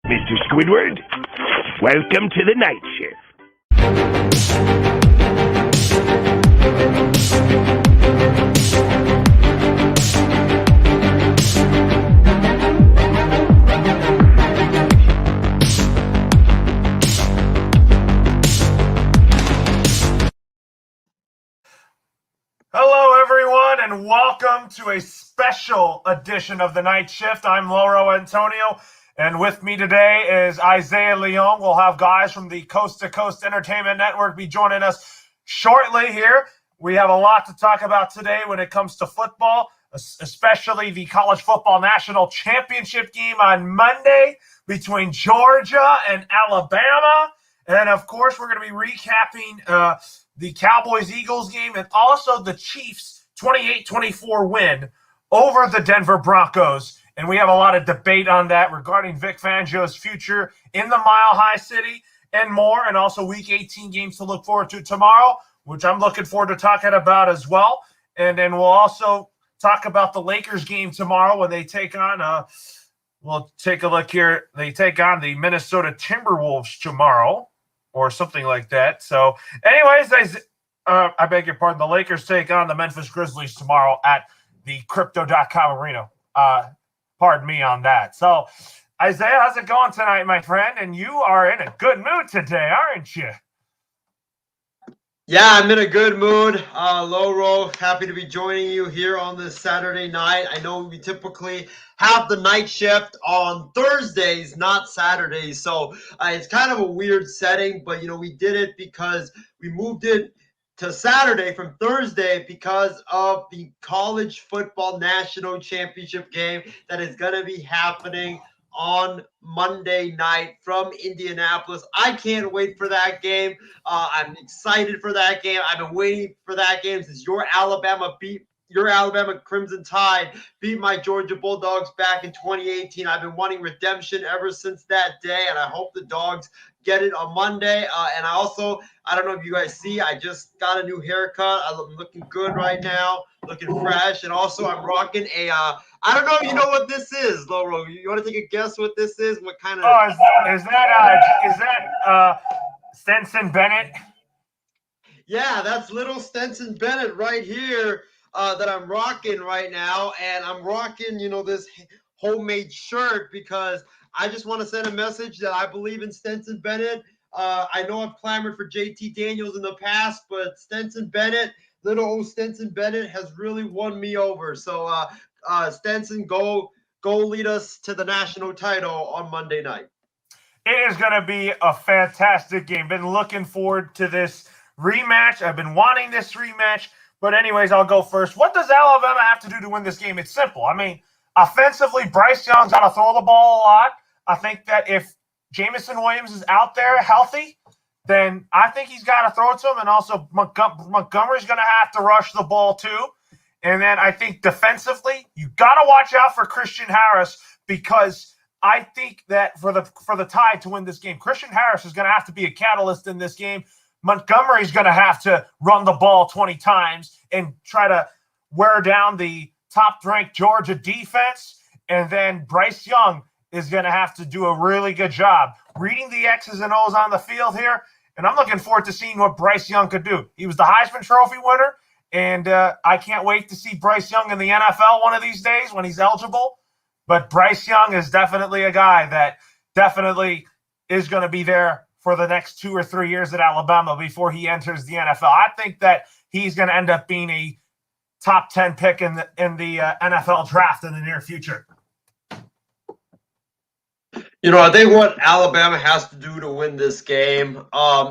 Mr. Squidward, welcome to the night shift. Hello, everyone, and welcome to a special edition of the Night Shift. I'm Lauro Antonio, and with me today is Isaiah Leon. We'll have guys from the Coast to Coast Entertainment Network be joining us shortly here. We have a lot to talk about today when it comes to football, especially the College Football National Championship game on Monday between Georgia and Alabama. And, of course, we're going to be recapping the Cowboys-Eagles game and also the Chiefs' 28-24 win over the Denver Broncos. And we have a lot of debate on that regarding Vic Fangio's future in the Mile High City and more, and also Week 18 games to look forward to tomorrow, which I'm looking forward to talking about as well. And then we'll also talk about the Lakers game tomorrow when they take on we'll take a look here. They take on the Minnesota Timberwolves tomorrow, or something like that. So, anyways, I beg your pardon. The Lakers take on the Memphis Grizzlies tomorrow at the Crypto.com Arena. Pardon me on that. So, Isaiah, how's it going tonight, my friend? And you are in a good mood today, aren't you? Yeah, I'm in a good mood. Lauro, happy to be joining you here on this Saturday night. I know we typically have the night shift on Thursdays, not Saturdays. So it's kind of a weird setting, but, we did it because we moved it to Saturday from Thursday because of the College Football National Championship game that is going to be happening on Monday night from Indianapolis. I can't wait for that game. I'm excited for that game. I've been waiting for that game since your Alabama Crimson Tide beat my Georgia Bulldogs back in 2018. I've been wanting redemption ever since that day, and I hope the Dogs get it on Monday. And I don't know if you guys see, I just got a new haircut. I'm looking good right now, looking fresh. And also I'm rocking I don't know if you know what this is, Lauro. You want to take a guess what this is? What kind of? Oh, is that Stetson Bennett? Yeah, that's little Stetson Bennett right here that I'm rocking right now. And I'm rocking, this homemade shirt because I just want to send a message that I believe in Stetson Bennett. I know I've clamored for JT Daniels in the past, but little old Stetson Bennett has really won me over. So Stetson, go lead us to the national title on Monday night. It is going to be a fantastic game. Been looking forward to this rematch. I've been wanting this rematch. But anyways, I'll go first. What does Alabama have to do to win this game? It's simple. I mean, offensively, Bryce Young's got to throw the ball a lot. I think that if Jamison Williams is out there healthy, then I think he's got to throw it to him. And also Montgomery's going to have to rush the ball too. And then I think defensively, you got to watch out for Christian Harris because I think that for the Tide to win this game, Christian Harris is going to have to be a catalyst in this game. Montgomery's going to have to run the ball 20 times and try to wear down the top-ranked Georgia defense. And then Bryce Young is going to have to do a really good job reading the X's and O's on the field here. And I'm looking forward to seeing what Bryce Young could do. He was the Heisman Trophy winner. And I can't wait to see Bryce Young in the NFL one of these days when he's eligible. But Bryce Young is definitely a guy that definitely is going to be there for the next 2 or 3 years at Alabama before he enters the NFL. I think that he's going to end up being a top 10 pick in the NFL draft in the near future. I think what Alabama has to do to win this game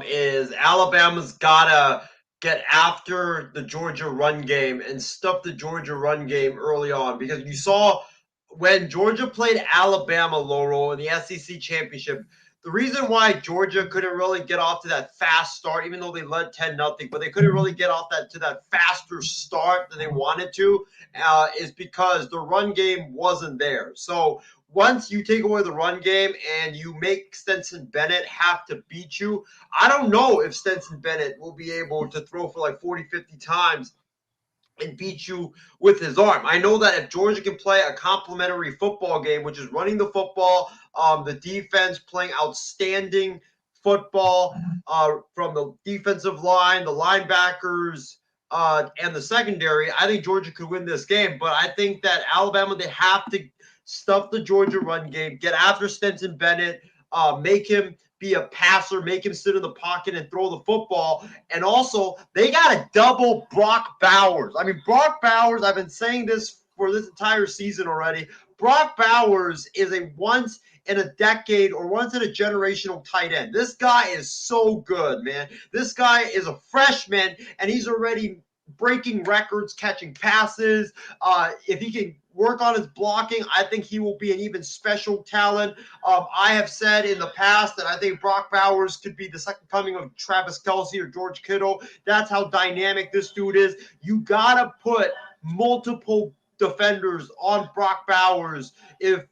is Alabama's got to get after the Georgia run game and stuff the Georgia run game early on, because you saw when Georgia played Alabama, Lauro, in the SEC championship, the reason why Georgia couldn't really get off to that fast start, even though they led 10-0, but they couldn't really get off to that faster start that they wanted to, is because the run game wasn't there. So once you take away the run game and you make Stetson Bennett have to beat you, I don't know if Stetson Bennett will be able to throw for like 40, 50 times and beat you with his arm. I know that if Georgia can play a complementary football game, which is running the football, the defense playing outstanding football from the defensive line, the linebackers, and the secondary, I think Georgia could win this game. But I think that Alabama, they have to stuff the Georgia run game, get after Stetson Bennett, make him be a passer, make him sit in the pocket and throw the football. And also, they got to double Brock Bowers. I mean, Brock Bowers, I've been saying this for this entire season already. Brock Bowers is a once in a decade or once in a generational tight end. This guy is so good, man. This guy is a freshman, and he's already breaking records, catching passes. If he can work on his blocking, I think he will be an even special talent. I have said in the past that I think Brock Bowers could be the second coming of Travis Kelce or George Kittle. That's how dynamic this dude is. You got to put multiple defenders on Brock Bowers if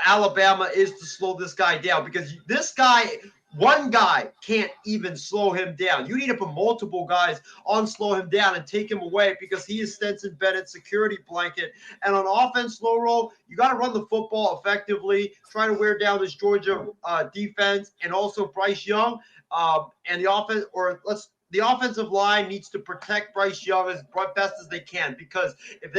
Alabama is to slow this guy down, because this guy, one guy can't even slow him down. You need to put multiple guys on slow him down and take him away, because he is Stetson Bennett's security blanket. And on offense, slow roll, you got to run the football effectively, try to wear down this Georgia defense, and also Bryce Young. And the offensive line needs to protect Bryce Young as best as they can, because if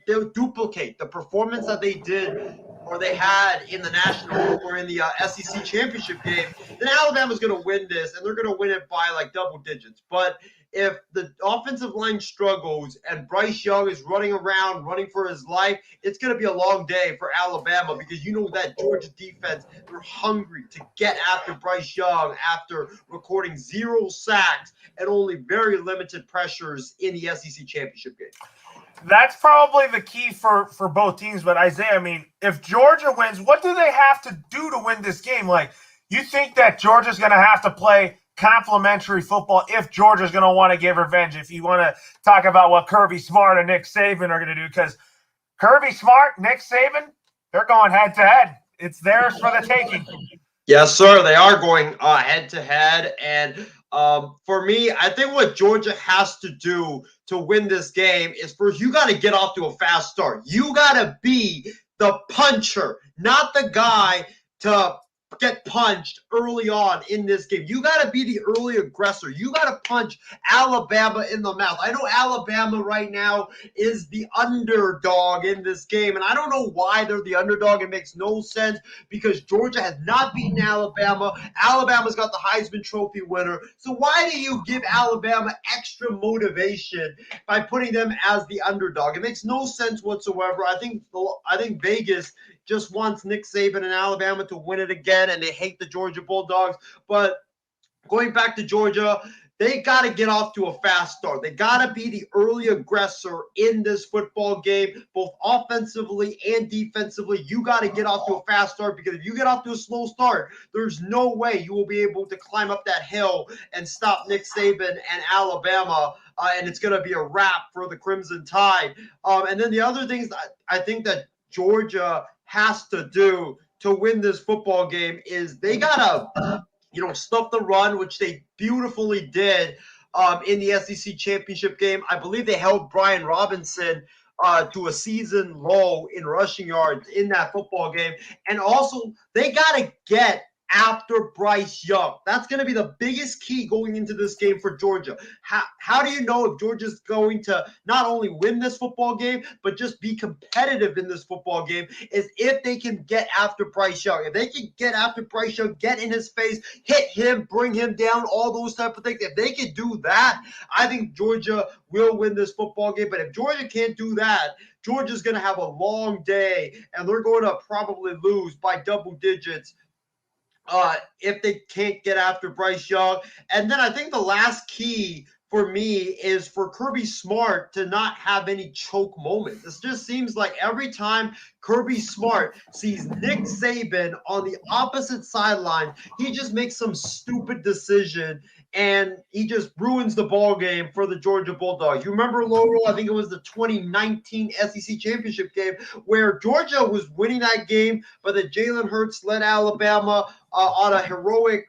they'll duplicate the performance that they did or they had in the national or in the SEC championship game, then Alabama's going to win this, and they're going to win it by like double digits. But if the offensive line struggles and Bryce Young is running around, running for his life, it's going to be a long day for Alabama, because you know that Georgia defense, they're hungry to get after Bryce Young after recording 0 sacks and only very limited pressures in the SEC championship game. That's probably the key for both teams. But Isaiah, I mean, if Georgia wins, what do they have to do to win this game? Like, you think that Georgia's going to have to play complementary football if Georgia's going to want to get revenge? If you want to talk about what Kirby Smart and Nick Saban are going to do, because Kirby Smart, Nick Saban, they're going head to head. It's theirs for the taking. Yes, sir. They are going head to head. And for me, I think what Georgia has to do to win this game is, first, you got to get off to a fast start. You got to be the puncher, not the guy to get punched early on in this game. You got to be the early aggressor. You got to punch Alabama in the mouth. I know Alabama right now is the underdog in this game, and I don't know why they're the underdog. It makes no sense, because Georgia has not beaten Alabama. Alabama's got the Heisman Trophy winner. So why do you give Alabama extra motivation by putting them as the underdog? It makes no sense whatsoever. I think Vegas just wants Nick Saban and Alabama to win it again, and they hate the Georgia Bulldogs. But going back to Georgia, they got to get off to a fast start. They got to be the early aggressor in this football game, both offensively and defensively. You got to get off to a fast start, because if you get off to a slow start, there's no way you will be able to climb up that hill and stop Nick Saban and Alabama. And it's going to be a wrap for the Crimson Tide. And then the other things I think that Georgia has to do to win this football game is they got to, stuff the run, which they beautifully did in the SEC championship game. I believe they held Brian Robinson to a season low in rushing yards in that football game. And also, they got to get after Bryce Young. That's going to be the biggest key going into this game for Georgia. How do you know if Georgia's going to not only win this football game, but just be competitive in this football game, is if they can get after Bryce Young. If they can get after Bryce Young, get in his face, hit him, bring him down, all those type of things. If they can do that, I think Georgia will win this football game. But if Georgia can't do that, Georgia's going to have a long day, and they're going to probably lose by double digits if they can't get after Bryce Young. And then I think the last key for me is for Kirby Smart to not have any choke moments. This just seems like every time Kirby Smart sees Nick Saban on the opposite sideline, he just makes some stupid decision, and he just ruins the ball game for the Georgia Bulldogs. You remember, Laurel, I think it was the 2019 SEC championship game where Georgia was winning that game, but then Jalen Hurts led Alabama on a heroic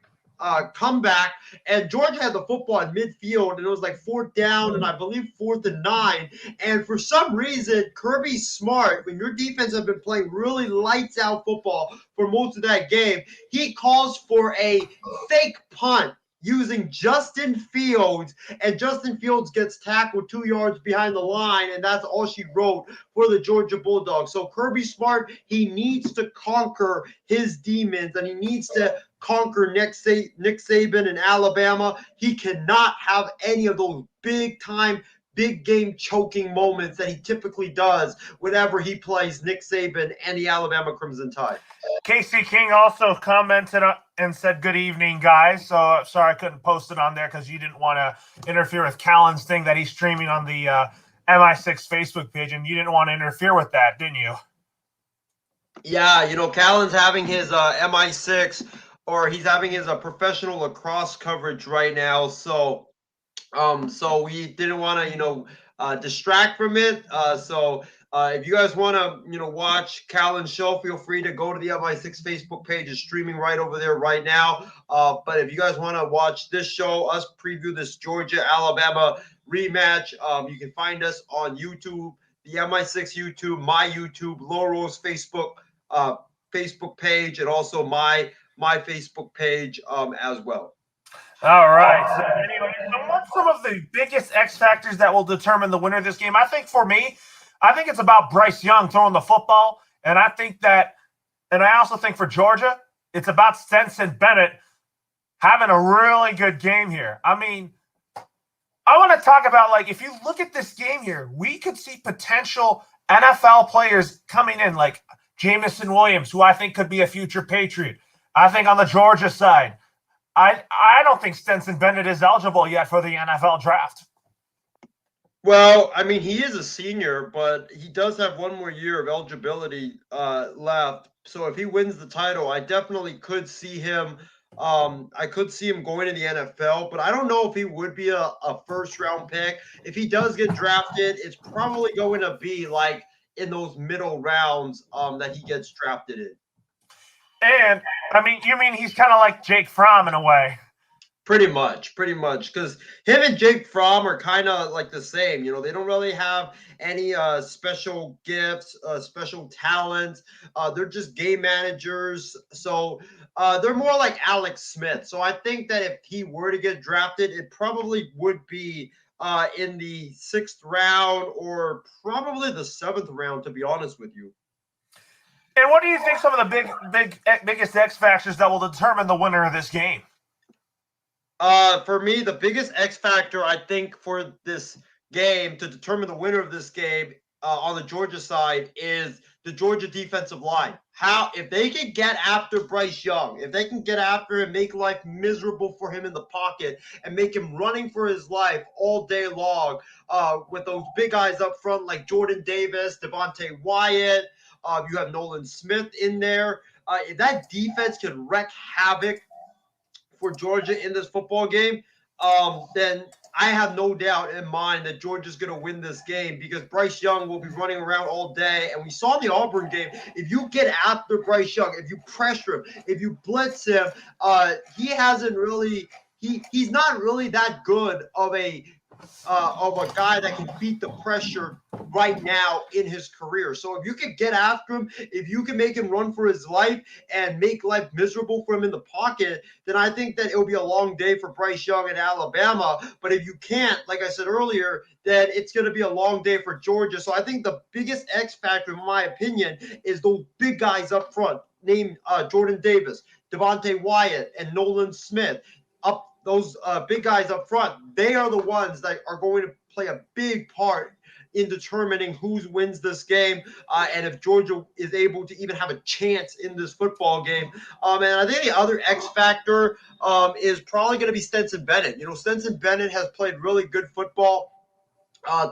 comeback, and Georgia had the football in midfield, and it was like 4th down, and I believe 4th and 9. And for some reason, Kirby Smart, when your defense has been playing really lights out football for most of that game, he calls for a fake punt using Justin Fields, and Justin Fields gets tackled 2 yards behind the line, and that's all she wrote for the Georgia Bulldogs. So Kirby Smart, he needs to conquer his demons, and he needs to conquer Nick Saban in Alabama. He cannot have any of those big game choking moments that he typically does whenever he plays Nick Saban and the Alabama Crimson Tide. Casey King also commented and said, "Good evening, guys." So sorry I couldn't post it on there because you didn't want to interfere with Callan's thing that he's streaming on the MI6 Facebook page, and you didn't want to interfere with that, didn't you? Yeah, Callan's having his MI6, or he's having his professional lacrosse coverage right now. So we didn't want to, distract from it. If you guys want to, watch Callan's show, feel free to go to the MI6 Facebook page. It's streaming right over there right now. But if you guys want to watch this show, us preview this Georgia-Alabama rematch, you can find us on YouTube, the MI6 YouTube, my YouTube, Laurel's Facebook page, and also my Facebook page as well. All right. So anyway, what's some of the biggest X factors that will determine the winner of this game? I think for me, it's about Bryce Young throwing the football. And I also think for Georgia, it's about Stetson Bennett having a really good game here. I mean, I want to talk about, like, if you look at this game here, we could see potential NFL players coming in, like Jameson Williams, who I think could be a future Patriot. I think on the Georgia side, I don't think Stetson Bennett is eligible yet for the NFL draft. Well, I mean, he is a senior, but he does have one more year of eligibility left. So if he wins the title, I definitely could see him. I could see him going to the NFL, but I don't know if he would be a first-round pick. If he does get drafted, it's probably going to be like in those middle rounds that he gets drafted in. And, I mean, you mean he's kind of like Jake Fromm in a way? Pretty much, because him and Jake Fromm are kind of like the same. They don't really have any special gifts, special talents. They're just game managers. So they're more like Alex Smith. So I think that if he were to get drafted, it probably would be in the 6th round or probably the 7th round, to be honest with you. And what do you think some of the biggest X factors that will determine the winner of this game? For me, the biggest X factor, I think, for this game to determine the winner of this game on the Georgia side is the Georgia defensive line. If they can get after Bryce Young, if they can get after him, make life miserable for him in the pocket, and make him running for his life all day long with those big guys up front like Jordan Davis, Devontae Wyatt, you have Nolan Smith in there. If that defense can wreak havoc for Georgia in this football game, then I have no doubt in mind that Georgia's going to win this game because Bryce Young will be running around all day. And we saw in the Auburn game, if you get after Bryce Young, if you pressure him, if you blitz him, he's not really that good of a guy that can beat the pressure right now in his career. So if you can get after him, if you can make him run for his life and make life miserable for him in the pocket, then I think that it'll be a long day for Bryce Young in Alabama. But if you can't, like I said earlier, then it's going to be a long day for Georgia. So I think the biggest X factor, in my opinion, is those big guys up front, named Jordan Davis, Devontae Wyatt, and Nolan Smith. Those big guys up front, they are the ones that are going to play a big part in determining who wins this game and if Georgia is able to even have a chance in this football game. And I think the other X factor is probably going to be Stetson Bennett. Stetson Bennett has played really good football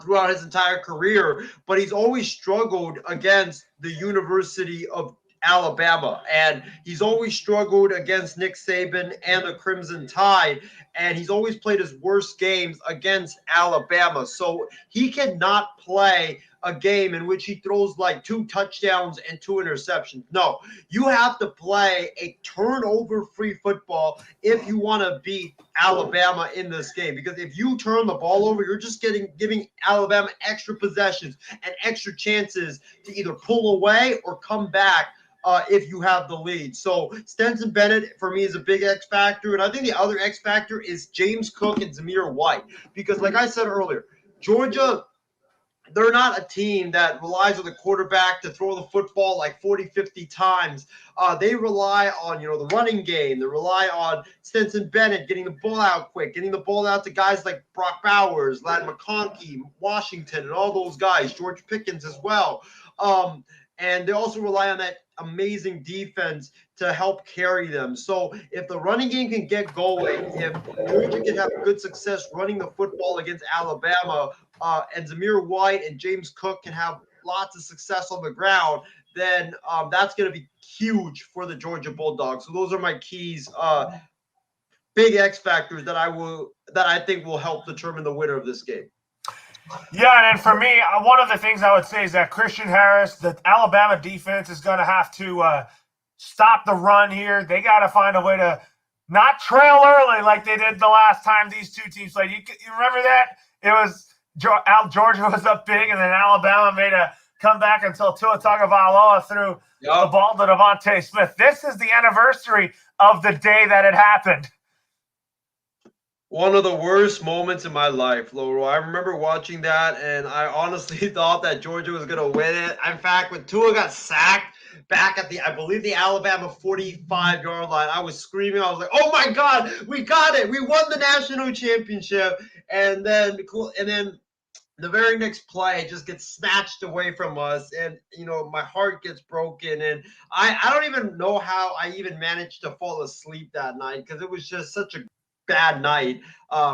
throughout his entire career, but he's always struggled against the University of Alabama, and he's always struggled against Nick Saban and the Crimson Tide, and he's always played his worst games against Alabama. So he cannot play a game in which he throws like 2 touchdowns and 2 interceptions. No, you have to play a turnover-free football if you want to beat Alabama in this game. Because if you turn the ball over, you're just giving Alabama extra possessions and extra chances to either pull away or come back if you have the lead. So Stetson Bennett for me is a big X factor, and I think the other X factor is James Cook and Zamir White, because like I said earlier, Georgia, they're not a team that relies on the quarterback to throw the football like 40, 50 times. They rely on, the running game. They rely on Stetson Bennett getting the ball out quick, getting the ball out to guys like Brock Bowers, Ladd McConkey, Washington, and all those guys, George Pickens as well. And they also rely on that amazing defense to help carry them. So if the running game can get going, if Georgia can have good success running the football against Alabama, and Zamir White and James Cook can have lots of success on the ground, then that's going to be huge for the Georgia Bulldogs. So those are my keys, big X factors that I think will help determine the winner of this game. Yeah, and for me, one of the things I would say is that Christian Harris, the Alabama defense, is going to have to stop the run here. They got to find a way to not trail early like they did the last time these two teams played. You remember that? It was Georgia was up big, and then Alabama made a comeback until Tua Tagovailoa threw the ball to Devontae Smith. This is the anniversary of the day that it happened. One of the worst moments in my life, Loro. I remember watching that, and I honestly thought that Georgia was going to win it. In fact, when Tua got sacked back at I believe the Alabama 45-yard line, I was screaming. I was like, "Oh my God, we got it! We won the national championship!" And then the very next play just gets snatched away from us, and my heart gets broken, and I don't even know how I even managed to fall asleep that night, because it was just such a bad night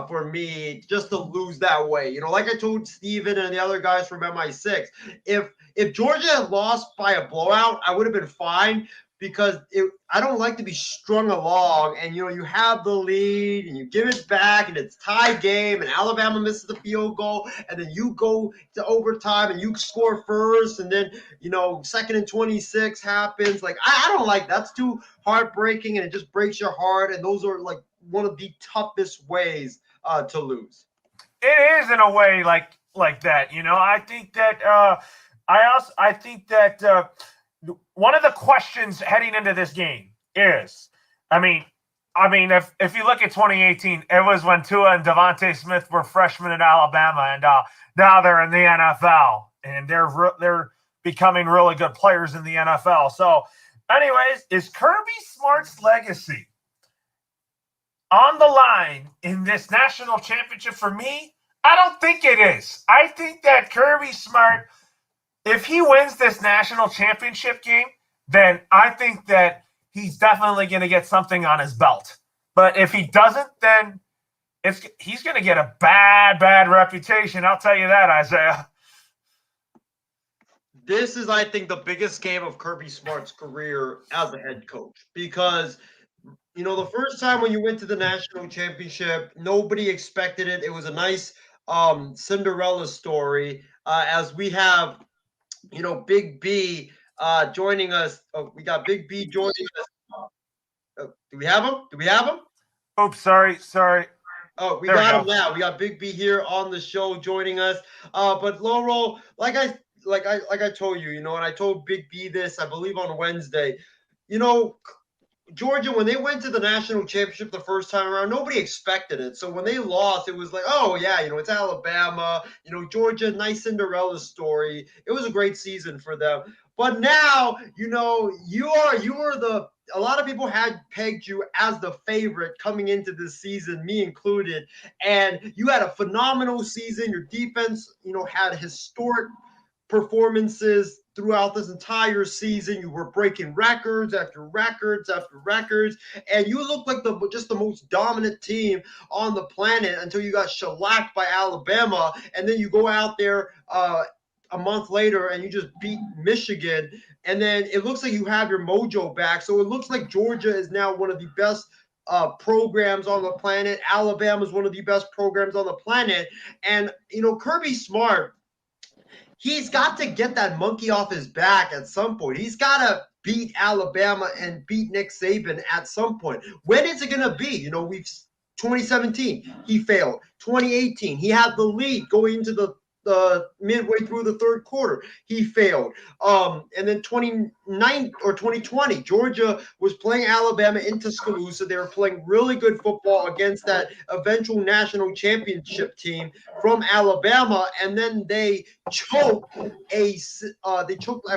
for me just to lose that way. Like I told Steven and the other guys from MI6, if Georgia had lost by a blowout, I would have been fine, because I don't like to be strung along and you have the lead and you give it back and it's tie game and Alabama misses the field goal and then you go to overtime and you score first and then 2nd and 26 happens. Like I don't like that's too heartbreaking, and it just breaks your heart, and those are like one of the toughest ways to lose. It is in a way like that. I think that I think that one of the questions heading into this game is, I mean, if you look at 2018, it was when Tua and Devontae Smith were freshmen at Alabama, and now they're in the NFL, and they're becoming really good players in the NFL. So, anyways, is Kirby Smart's legacy on the line in this national championship? For me, I don't think it is. I think that Kirby Smart, if he wins this national championship game, then I think that he's definitely going to get something on his belt. But if he doesn't, then he's going to get a bad reputation. I'll tell you that, Isaiah. This is, I think, the biggest game of Kirby Smart's career as a head coach, because the first time when you went to the national championship, nobody expected it. It was a nice Cinderella story, as we have Big B joining us. Oh, we got Big B joining us. Do we have him? Oops, sorry. Oh, we got him now. We got Big B here on the show joining us. But Loro, like I told you, and I told Big B this, I believe on Wednesday. Georgia, when they went to the national championship the first time around, nobody expected it. So when they lost, it was like, oh yeah, it's Alabama. Georgia, nice Cinderella story. It was a great season for them. But now, a lot of people had pegged you as the favorite coming into this season, me included. And you had a phenomenal season. Your defense, had historic performances throughout this entire season. You were breaking records after records after records, and you looked like just the most dominant team on the planet until you got shellacked by Alabama, and then you go out there a month later and you just beat Michigan, and then it looks like you have your mojo back. So it looks like Georgia is now one of the best programs on the planet. Alabama is one of the best programs on the planet, and Kirby Smart, he's got to get that monkey off his back at some point. He's got to beat Alabama and beat Nick Saban at some point. When is it going to be? 2017, he failed. 2018, he had the lead going into the midway through the third quarter, he failed. And then 2020, Georgia was playing Alabama in Tuscaloosa. They were playing really good football against that eventual national championship team from Alabama, and then they choked I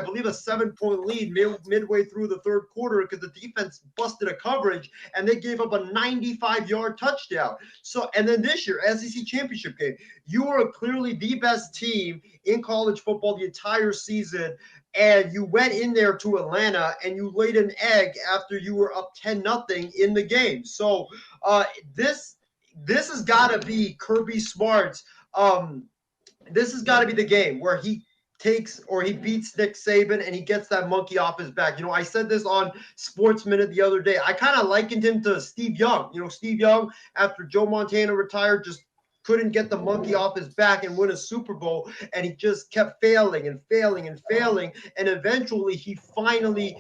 believe, a 7-point lead midway through the third quarter because the defense busted a coverage and they gave up a 95-yard touchdown. So, and then this year, SEC championship game, you were clearly the best team in college football the entire season, and you went in there to Atlanta and you laid an egg after you were up 10-0 in the game. So this has got to be Kirby Smart's. This has got to be the game where he beats Nick Saban and he gets that monkey off his back. I said this on Sports Minute the other day. I kind of likened him to Steve Young. Steve Young, after Joe Montana retired, just couldn't get the monkey off his back and win a Super Bowl, and he just kept failing and failing and failing, and eventually he finally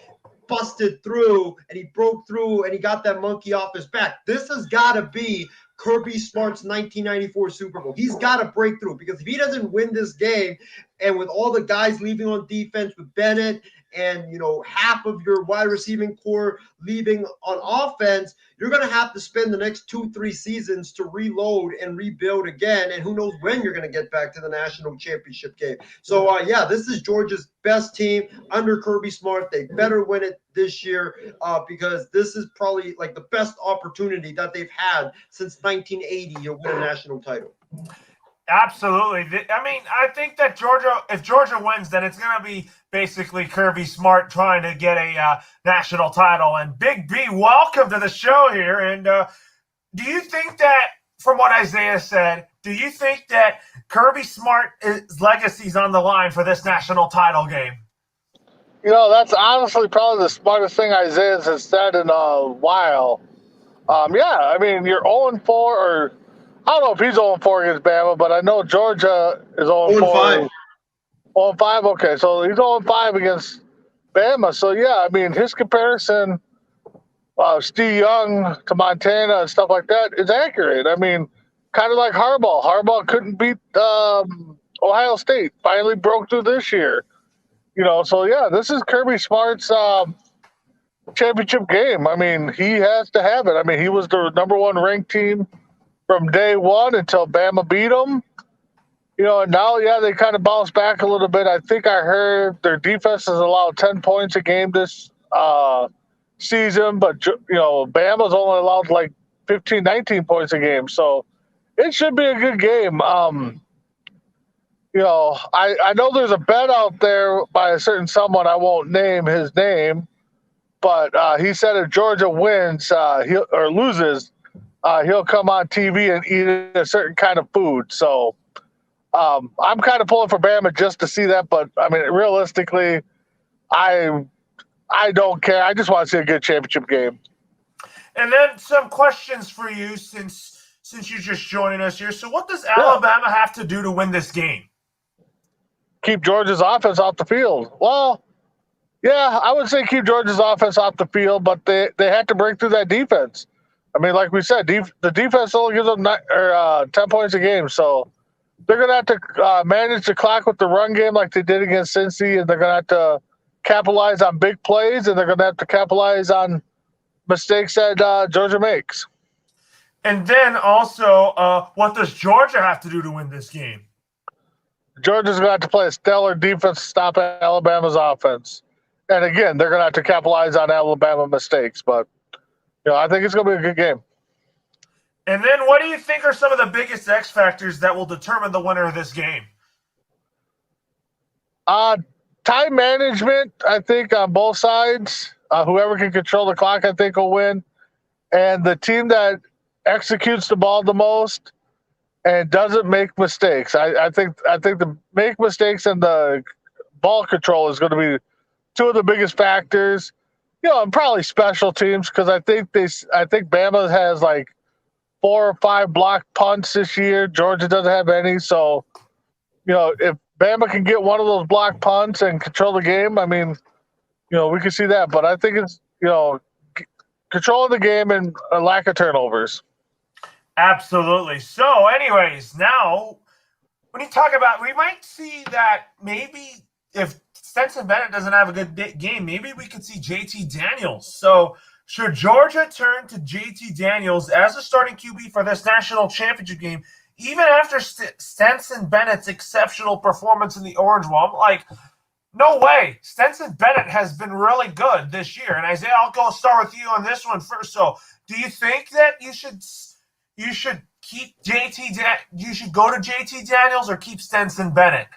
busted through and he broke through and he got that monkey off his back. This has got to be Kirby Smart's 1994 Super Bowl. He's got to break through, because if he doesn't win this game, and with all the guys leaving on defense, with Bennett and half of your wide receiving core leaving on offense, you're going to have to spend the next 2-3 seasons to reload and rebuild again, and who knows when you're going to get back to the national championship game. So this is Georgia's best team under Kirby Smart. They better win it this year, because this is probably like the best opportunity that they've had since 1980 to win a national title. Absolutely. I mean, I think that if Georgia wins, then it's going to be basically Kirby Smart trying to get a national title. And Big B, welcome to the show here. And do you think that, from what Isaiah said, do you think that Kirby Smart's legacy is on the line for this national title game? That's honestly probably the smartest thing Isaiah has said in a while. I mean, you're 0-4, or I don't know if he's 0-4 against Bama, but I know Georgia is 0-4. 0-5, okay. So he's 0-5 against Bama. So, I mean, his comparison, Steve Young to Montana and stuff like that is accurate. I mean, kind of like Harbaugh. Harbaugh couldn't beat Ohio State. Finally broke through this year. So, this is Kirby Smart's championship game. I mean, he has to have it. I mean, he was the number one ranked team from day one until Bama beat them. And now, they kind of bounced back a little bit. I think I heard their defense has allowed 10 points a game this season, but, Bama's only allowed like 15, 19 points a game. So it should be a good game. I know there's a bet out there by a certain someone. I won't name his name, but he said if Georgia wins or loses, he'll come on TV and eat a certain kind of food. So I'm kind of pulling for Bama just to see that. But, I mean, realistically, I don't care. I just want to see a good championship game. And then some questions for you since you're just joining us here. So what does Alabama have to do to win this game? Keep Georgia's offense off the field. Well, I would say keep Georgia's offense off the field, but they have to break through that defense. I mean, like we said, the defense only gives them 10 points a game, so they're going to have to manage the clock with the run game like they did against Cincy, and they're going to have to capitalize on big plays, and they're going to have to capitalize on mistakes that Georgia makes. And then also, what does Georgia have to do to win this game? Georgia's going to have to play a stellar defense to stop Alabama's offense. And again, they're going to have to capitalize on Alabama mistakes, but I think it's going to be a good game. And then what do you think are some of the biggest X factors that will determine the winner of this game? Time management, I think, on both sides. Whoever can control the clock, I think, will win. And the team that executes the ball the most and doesn't make mistakes. I think the make mistakes and the ball control is going to be two of the biggest factors. And probably special teams, because I think Bama has like 4 or 5 blocked punts this year. Georgia doesn't have any. So, if Bama can get one of those block punts and control the game, I mean, we can see that. But I think it's, controlling the game and a lack of turnovers. Absolutely. So, anyways, now when you talk about, we might see that maybe if Stetson Bennett doesn't have a good game, maybe we could see JT Daniels. So, should Georgia turn to JT Daniels as a starting QB for this national championship game, even after Stetson Bennett's exceptional performance in the Orange Bowl? I'm like, no way. Stetson Bennett has been really good this year. And Isaiah, I'll start with you on this one first. So, do you think that you should keep you should go to JT Daniels or keep Stetson Bennett?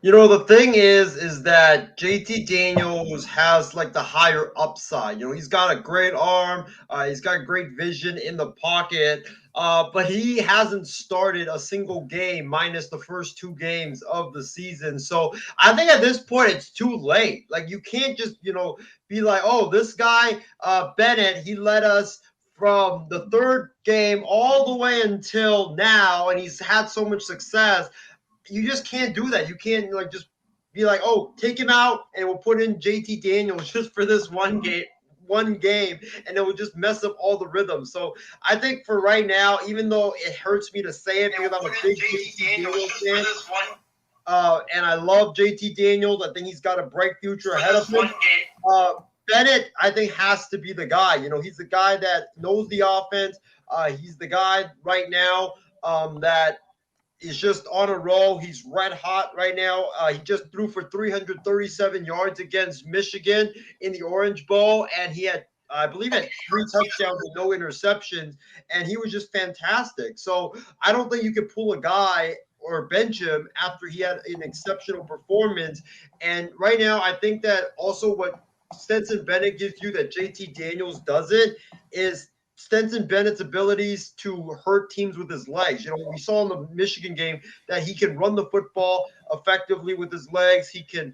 The thing is that JT Daniels has like the higher upside. He's got a great arm. He's got great vision in the pocket. But he hasn't started a single game minus the first 2 games of the season. So I think at this point it's too late. Like you can't just, be like, oh, this guy, Bennett, he led us from the 3rd game all the way until now, and he's had so much success. You just can't do that. You can't just be like, oh, take him out and we'll put in JT Daniels just for this one game, and it will just mess up all the rhythm. So I think for right now, even though it hurts me to say it because I'm a big JT Daniels fan, and I love JT Daniels. I think he's got a bright future ahead of him. Bennett, I think, has to be the guy. He's the guy that knows the offense. He's the guy right now that is just on a roll. He's red hot right now. He just threw for 337 yards against Michigan in the Orange Bowl, and he had, I believe, 3 touchdowns and no interceptions, and he was just fantastic. So I don't think you can pull a guy or bench him after he had an exceptional performance. And right now, I think that also what Stetson Bennett gives you that JT Daniels doesn't is Stetson Bennett's abilities to hurt teams with his legs. We saw in the Michigan game that he can run the football effectively with his legs. He can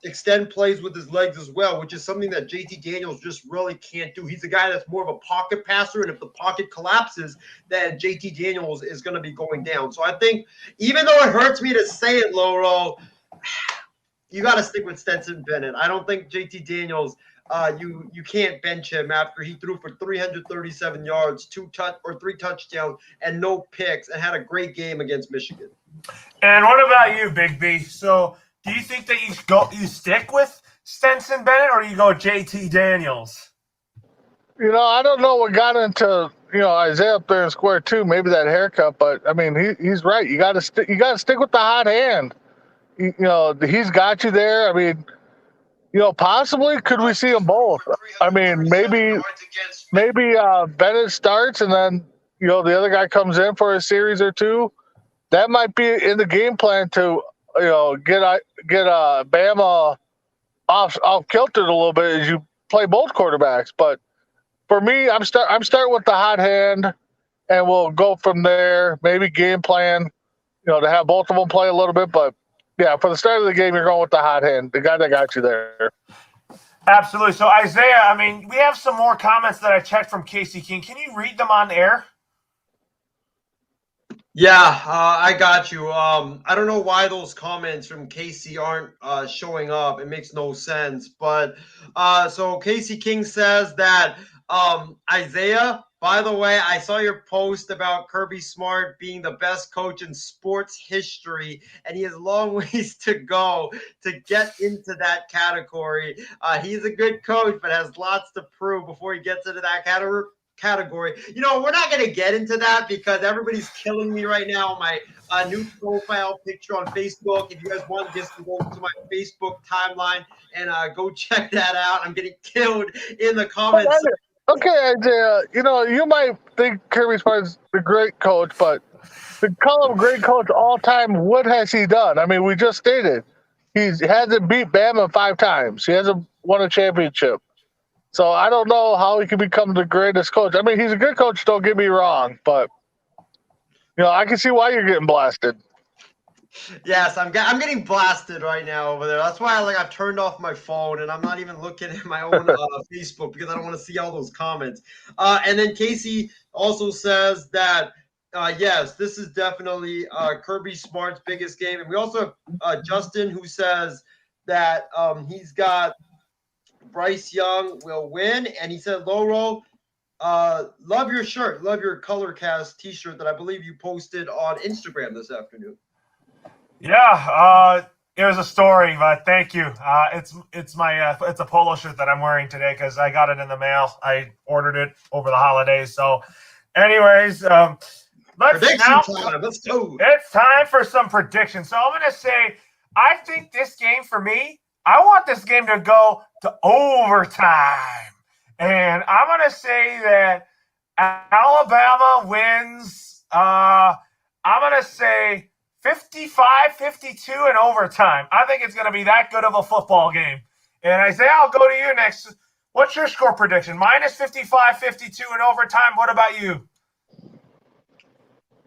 extend plays with his legs as well, which is something that JT Daniels just really can't do. He's a guy that's more of a pocket passer, and if the pocket collapses, then JT Daniels is going to be going down. So I think even though it hurts me to say it, Loro, you got to stick with Stetson Bennett. I don't think JT Daniels – you can't bench him after he threw for 337 yards, 3 touchdowns, and no picks, and had a great game against Michigan. And what about you, Big B? So, do you think that you stick with Stetson Bennett or you go JT Daniels? I don't know what got into Isaiah up there in square 2. Maybe that haircut, but I mean he's right. You got to stick. You got to stick with the hot hand. He's got you there. I mean. Possibly could we see them both? I mean, maybe Bennett starts and then the other guy comes in for a series or 2. That might be in the game plan to get Bama off kilter a little bit as you play both quarterbacks. But for me, I'm starting with the hot hand, and we'll go from there. Maybe game plan, to have both of them play a little bit, but. Yeah, for the start of the game, you're going with the hot hand, the guy that got you there. Absolutely. So, Isaiah, I mean, we have some more comments that I checked from Casey King. Can you read them on air? Yeah, I got you. I don't know why those comments from Casey aren't showing up. It makes no sense. But so Casey King says that Isaiah, by the way, I saw your post about Kirby Smart being the best coach in sports history, and he has long ways to go to get into that category. He's a good coach, but has lots to prove before he gets into that category. We're not going to get into that because everybody's killing me right now on my new profile picture on Facebook. If you guys want, just go to my Facebook timeline and go check that out. I'm getting killed in the comments. Okay, Isaiah, you might think Kirby Smart's a great coach, but to call him a great coach all time, what has he done? I mean, we just stated he hasn't beat Bama 5 times. He hasn't won a championship. So I don't know how he can become the greatest coach. I mean, he's a good coach, don't get me wrong, but I can see why you're getting blasted. Yes, I'm getting blasted right now over there. That's why I've turned off my phone and I'm not even looking at my own Facebook because I don't want to see all those comments. And then Casey also says that Yes, this is definitely Kirby Smart's biggest game. And we also have Justin, who says that he's got Bryce Young will win. And he said, Loro, love your shirt. Love your Color Cast t-shirt that I believe you posted on Instagram this afternoon. Yeah, it was a story, but thank you. It's my it's a polo shirt that I'm wearing today because I got it in the mail. I ordered it over the holidays. So, anyways, Let's go. It's time for some predictions. So I'm gonna say I think this game for me, I want this game to go to overtime, and I'm gonna say that Alabama wins. I'm gonna say 55-52 in overtime. I think it's going to be that good of a football game. And Isaiah, I'll go to you next. What's your score prediction? Minus 55-52 in overtime. What about you?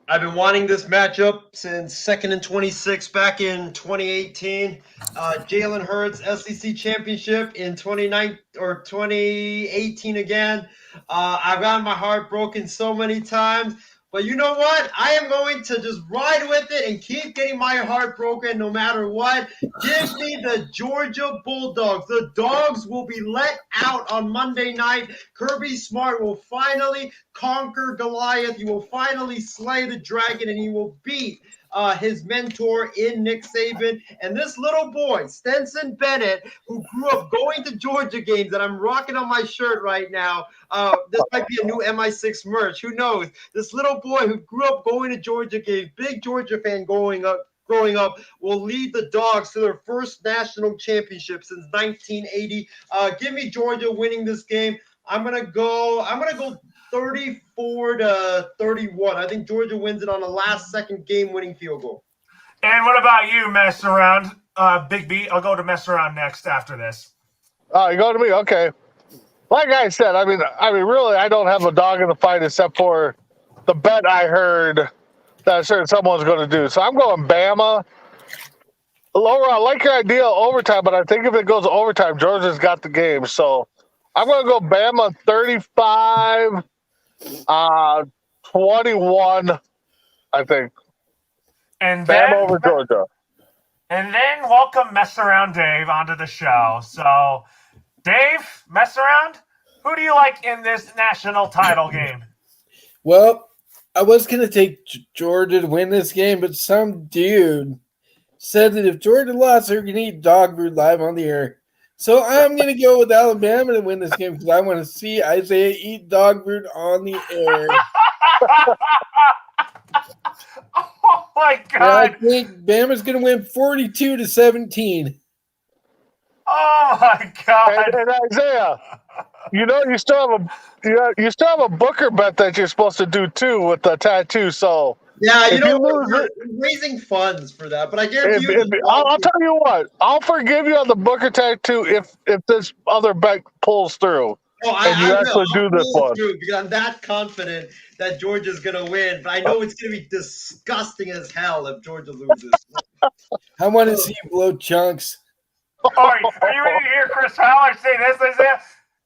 I've been wanting this matchup since 2nd and 26 back in 2018. Jalen Hurts SEC championship in 2018 again. I've gotten my heart broken so many times. But you know what? I am going to just ride with it and keep getting my heart broken no matter what. Give me the Georgia Bulldogs. The dogs will be let out on Monday night. Kirby Smart will finally conquer Goliath. He will finally slay the dragon, and he will beat his mentor in Nick Saban. And this little boy, Stenson Bennett, who grew up going to Georgia games that I'm rocking on my shirt right now. This might be a new MI6 merch. Who knows? This little boy who grew up going to Georgia games, big Georgia fan growing up, will lead the dogs to their first national championship since 1980. Give me Georgia winning this game. I'm gonna go 34-31. I think Georgia wins it on a last-second game-winning field goal. And what about you, Mess Around? Big B, I'll go to Mess Around next after this. Oh, you go to me? Okay. Like I said, I mean, really, I don't have a dog in the fight except for the bet I heard that I'm sure someone's going to do. So I'm going Bama. Laura, I like your idea of overtime, but I think if it goes to overtime, Georgia's got the game. So I'm going to go Bama 35, 21, I think. And Bama then, over Georgia. And then welcome Mess Around Dave onto the show. So, Dave, Mess Around, who do you like in this national title game? Well, I was going to take Georgia to win this game, but some dude said that if Georgia lost, they're going to eat dog food live on the air. So I'm going to go with Alabama to win this game because I want to see Isaiah eat dog food on the air. Oh, my God. And I think Bama's going to win 42-17. Oh, my God. And Isaiah, you still have a Booker bet that you're supposed to do too with the tattoo. So yeah, we're raising funds for that, but I guarantee I'll tell you what, I'll forgive you on the Booker tattoo if this other bet pulls through. And you actually do this one. Because I'm that confident that Georgia's going to win, but I know it's going to be disgusting as hell if Georgia loses. I want to see you blow chunks. All right, are you ready to hear Chris Howard say this, Isaiah?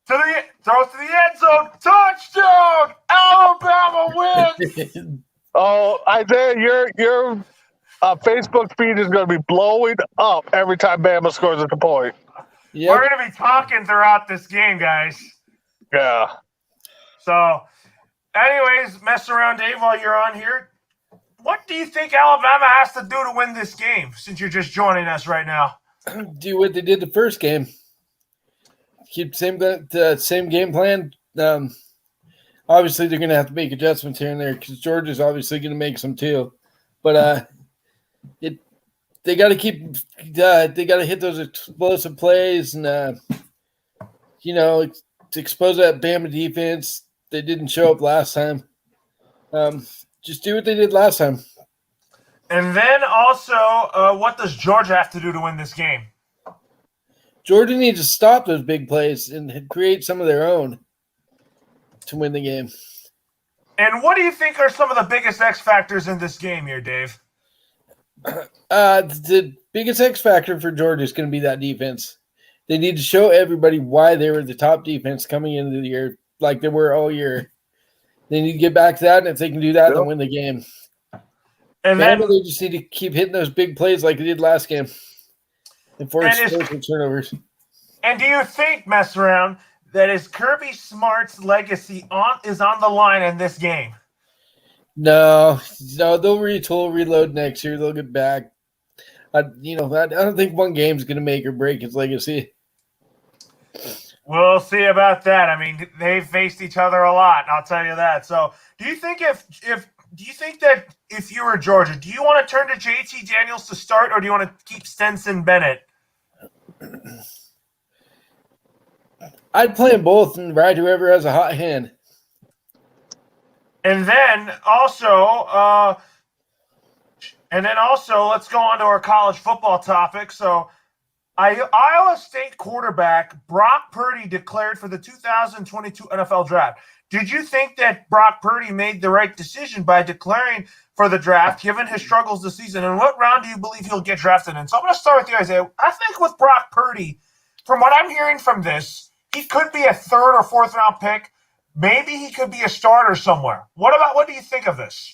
Throws to the end zone. Touchdown! Alabama wins! Oh, Isaiah, your Facebook feed is going to be blowing up every time Bama scores at the point. Yep. We're going to be talking throughout this game, guys. Yeah. So, anyways, Mess Around Dave while you're on here. What do you think Alabama has to do to win this game since you're just joining us right now? Do what they did the first game. Keep the same game plan. Obviously, they're going to have to make adjustments here and there because Georgia's obviously going to make some too. But they got to keep they got to hit those explosive plays and to expose that Bama defense. They didn't show up last time. Just do what they did last time. And then also, what does Georgia have to do to win this game? Georgia needs to stop those big plays and create some of their own to win the game. And what do you think are some of the biggest X factors in this game here, Dave? The biggest X factor for Georgia is going to be that defense. They need to show everybody why they were the top defense coming into the year, like they were all year. They need to get back to that, and if they can do that, Yep. they'll win the game. And Bama, then they just need to keep hitting those big plays like they did last game and force And those turnovers. And do you think, mess around, that is Kirby Smart's legacy is on the line in this game? No, they'll retool, reload next year. They'll get back. I don't think one game's going to make or break his legacy. We'll see about that. I mean, they've faced each other a lot, I'll tell you that. So, do you think that if you were Georgia, do you want to turn to JT Daniels to start, or do you want to keep Stetson Bennett? I'd play them both and ride whoever has a hot hand. And then also, let's go on to our college football topic. So, Iowa State quarterback Brock Purdy declared for the 2022 NFL Draft. Did you think that Brock Purdy made the right decision by declaring for the draft, given his struggles this season? And what round do you believe he'll get drafted in? So I'm going to start with you, Isaiah. I think with Brock Purdy, from what I'm hearing from this, he could be a third or fourth round pick. Maybe he could be a starter somewhere. What do you think of this?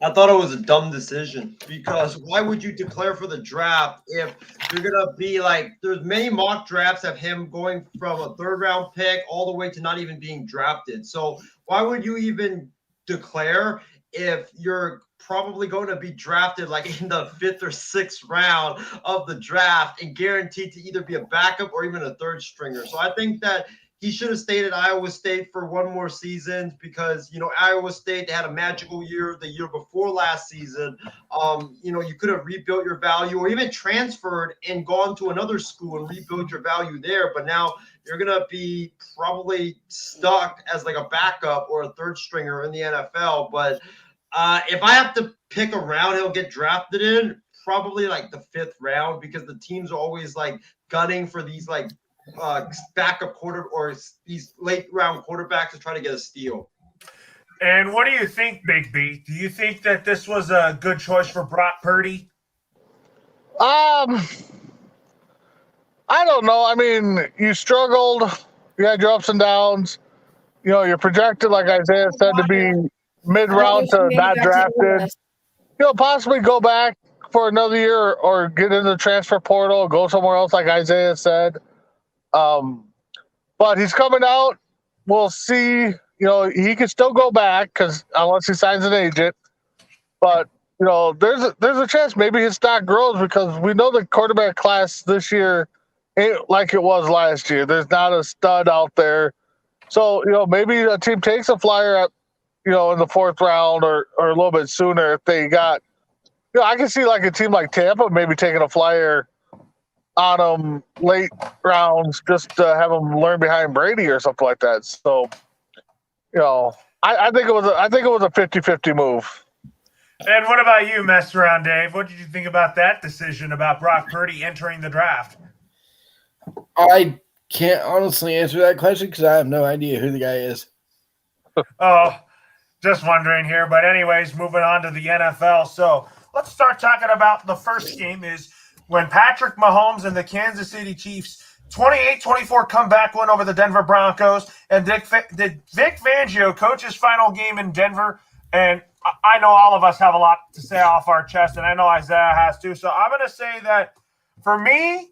I thought it was a dumb decision because why would you declare for the draft if you're going to be like, there's many mock drafts of him going from a third round pick all the way to not even being drafted. So why would you even declare if you're probably going to be drafted like in the 5th or 6th round of the draft and guaranteed to either be a backup or even a third stringer? So I think that he should have stayed at Iowa State for one more season because, Iowa State had a magical year the year before last season. You could have rebuilt your value or even transferred and gone to another school and rebuilt your value there. But now you're going to be probably stuck as like a backup or a third stringer in the NFL. But if I have to pick a round he'll get drafted in, probably like the 5th round because the teams are always like gunning for these like backup quarter or these late round quarterbacks to try to get a steal. And what do you think, Big B? Do you think that this was a good choice for Brock Purdy? I don't know. I mean, you struggled. You had your ups and downs. You're projected, like Isaiah said, to be mid-round to not drafted. Possibly go back for another year or get in the transfer portal, go somewhere else, like Isaiah said. But he's coming out. We'll see. He can still go back because unless he signs an agent. But there's a chance maybe his stock grows because we know the quarterback class this year ain't like it was last year. There's not a stud out there. So maybe a team takes a flyer at in the 4th round or a little bit sooner if they got. I can see like a team like Tampa maybe taking a flyer on them late rounds just to have them learn behind Brady or something like that. So, I think it was a 50-50 move. And what about you, Mess Around Dave? What did you think about that decision about Brock Purdy entering the draft? I can't honestly answer that question because I have no idea who the guy is. Oh, just wondering here. But anyways, moving on to the NFL. So let's start talking about the first game is when Patrick Mahomes and the Kansas City Chiefs 28-24 comeback win over the Denver Broncos, and Vic Fangio coach his final game in Denver. And I know all of us have a lot to say off our chest, and I know Isaiah has too. So I'm going to say that for me,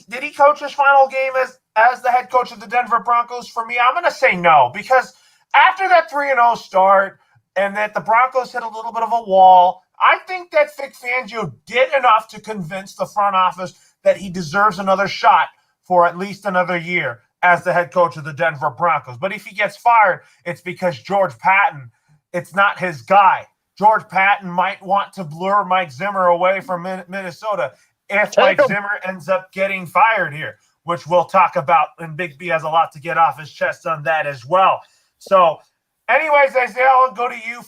did he coach his final game as the head coach of the Denver Broncos? For me, I'm going to say no, because after that 3-0 start and that the Broncos hit a little bit of a wall, I think that Vic Fangio did enough to convince the front office that he deserves another shot for at least another year as the head coach of the Denver Broncos. But if he gets fired, it's because George Patton, it's not his guy. George Patton might want to lure Mike Zimmer away from Minnesota if Mike Zimmer ends up getting fired here, which we'll talk about, and Big B has a lot to get off his chest on that as well. So anyways, Isaiah, I'll go to you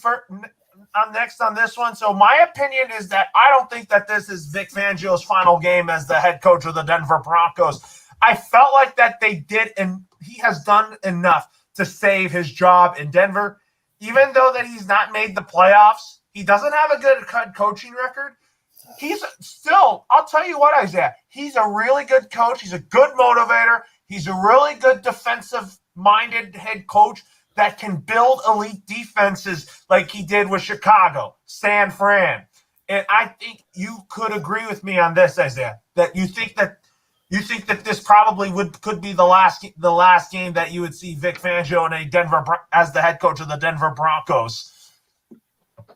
next on this one. So my opinion is that I don't think that this is Vic Fangio's final game as the head coach of the Denver Broncos. I felt like that they did, and he has done enough to save his job in Denver. Even though that he's not made the playoffs, he doesn't have a good coaching record. He's still, I'll tell you what, Isaiah, he's a really good coach. He's a good motivator. He's a really good defensive-minded head coach that can build elite defenses like he did with Chicago, San Fran. And I think you could agree with me on this, Isaiah, that you think that this probably could be the last game that you would see Vic Fangio as the head coach of the Denver Broncos.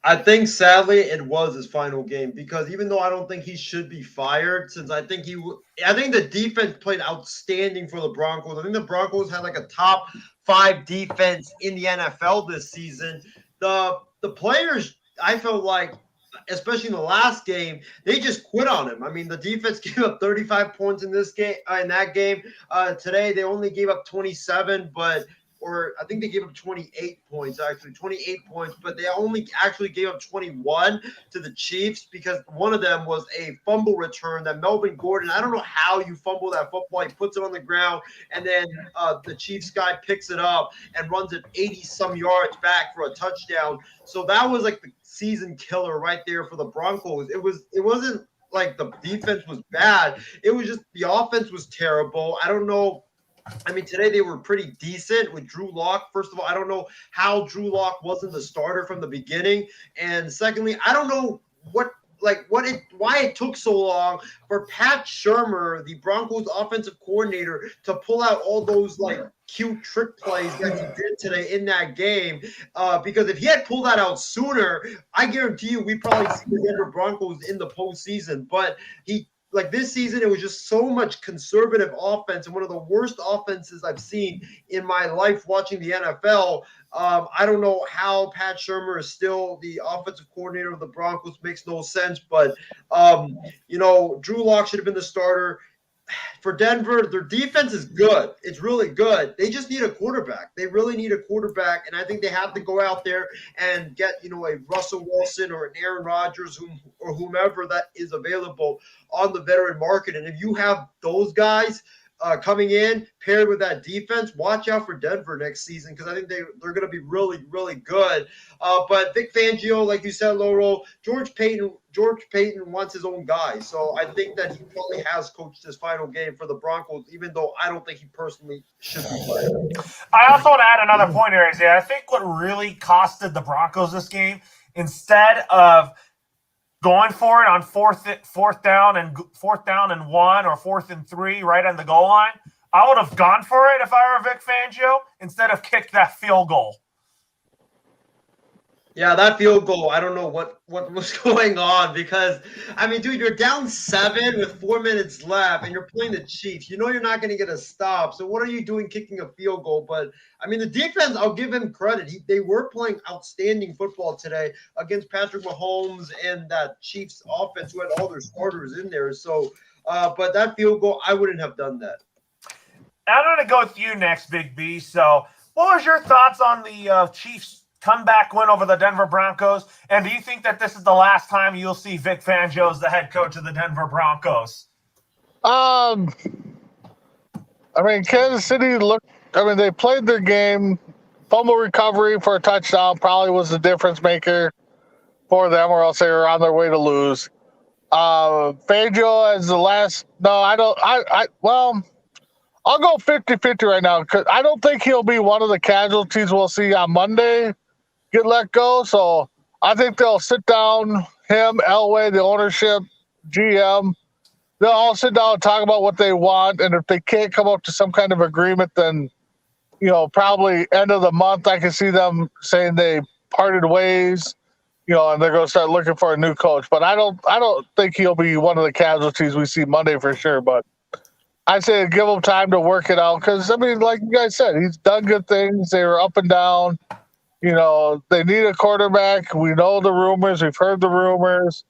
I think sadly it was his final game because even though I don't think he should be fired, since I think the defense played outstanding for the Broncos. I think the Broncos had like a top 5 defense in the NFL this season. The players, I felt like, especially in the last game, they just quit on him. I mean, the defense gave up 35 points in this game. In that game, today they only gave up 27, or I think they gave up 28 points, actually, 28 points, but they only actually gave up 21 to the Chiefs because one of them was a fumble return that Melvin Gordon, I don't know how you fumble that football. He puts it on the ground, and then the Chiefs guy picks it up and runs it 80-some yards back for a touchdown. So that was like the season killer right there for the Broncos. It wasn't like the defense was bad. It was just the offense was terrible. I don't know. I mean, today they were pretty decent with Drew Lock. First of all, I don't know how Drew Lock wasn't the starter from the beginning. And secondly, I don't know why it took so long for Pat Shurmur, the Broncos offensive coordinator, to pull out all those like cute trick plays that he did today in that game. Because if he had pulled that out sooner, I guarantee you we probably see the Denver Broncos in the postseason. But this season, it was just so much conservative offense and one of the worst offenses I've seen in my life watching the NFL. I don't know how Pat Shurmur is still the offensive coordinator of the Broncos. Makes no sense. But, Drew Lock should have been the starter. For Denver, their defense is good. It's really good. They just need a quarterback. They really need a quarterback, and I think they have to go out there and get, a Russell Wilson or an Aaron Rodgers or whomever that is available on the veteran market. And if you have those guys coming in paired with that defense, watch out for Denver next season because I think they're going to be really, really good. But Vic Fangio, like you said, Laurel, George Payton wants his own guy. So I think that he probably has coached his final game for the Broncos, even though I don't think he personally should be playing. I also want to add another point here, Isaiah. I think what really costed the Broncos this game, instead of going for it on fourth down and 1 or 4th and 3 right on the goal line, I would have gone for it if I were Vic Fangio instead of kicked that field goal. Yeah, that field goal, I don't know what was going on because, I mean, dude, you're down 7 with 4 minutes left and you're playing the Chiefs. You know you're not going to get a stop. So what are you doing kicking a field goal? But, I mean, the defense, I'll give him credit. They were playing outstanding football today against Patrick Mahomes and that Chiefs offense who had all their starters in there. So, but that field goal, I wouldn't have done that. I'm going to go with you next, Big B. So what was your thoughts on the Chiefs comeback win over the Denver Broncos? And do you think that this is the last time you'll see Vic Fangio as the head coach of the Denver Broncos? Kansas City they played their game. Fumble recovery for a touchdown probably was the difference maker for them, or else they were on their way to lose. Fangio as the last. No, I don't. I'll go 50-50 right now because I don't think he'll be one of the casualties we'll see on Monday get let go. So I think they'll sit down, him, Elway, the ownership, GM. They'll all sit down and talk about what they want. And if they can't come up to some kind of agreement, then, probably end of the month, I can see them saying they parted ways, and they're going to start looking for a new coach. But I don't think he'll be one of the casualties we see Monday for sure. But I say give him time to work it out because, like you guys said, he's done good things. They were up and down. They need a quarterback. We know the rumors. We've heard the rumors.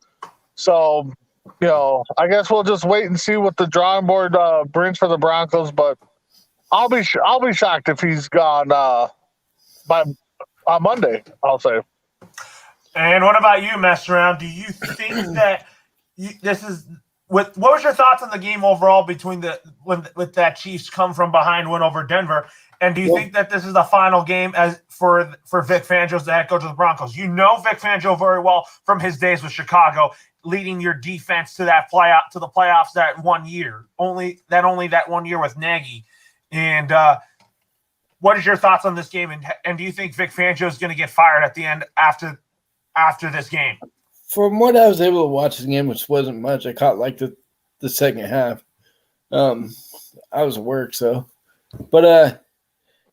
So, I guess we'll just wait and see what the drawing board brings for the Broncos. But I'll be shocked if he's gone on Monday, I'll say. And what about you, Mess Around? Do you think that this is – what was your thoughts on the game overall with that Chiefs come from behind win over Denver? And do you think that this is the final game for Vic Fangio as the head coach of the Broncos? You know Vic Fangio very well from his days with Chicago, leading your defense to the playoffs that 1 year. Only that 1 year with Nagy. And what is your thoughts on this game? And do you think Vic Fangio is going to get fired at the end after this game? From what I was able to watch the game, which wasn't much, I caught like the second half. I was at work, so. But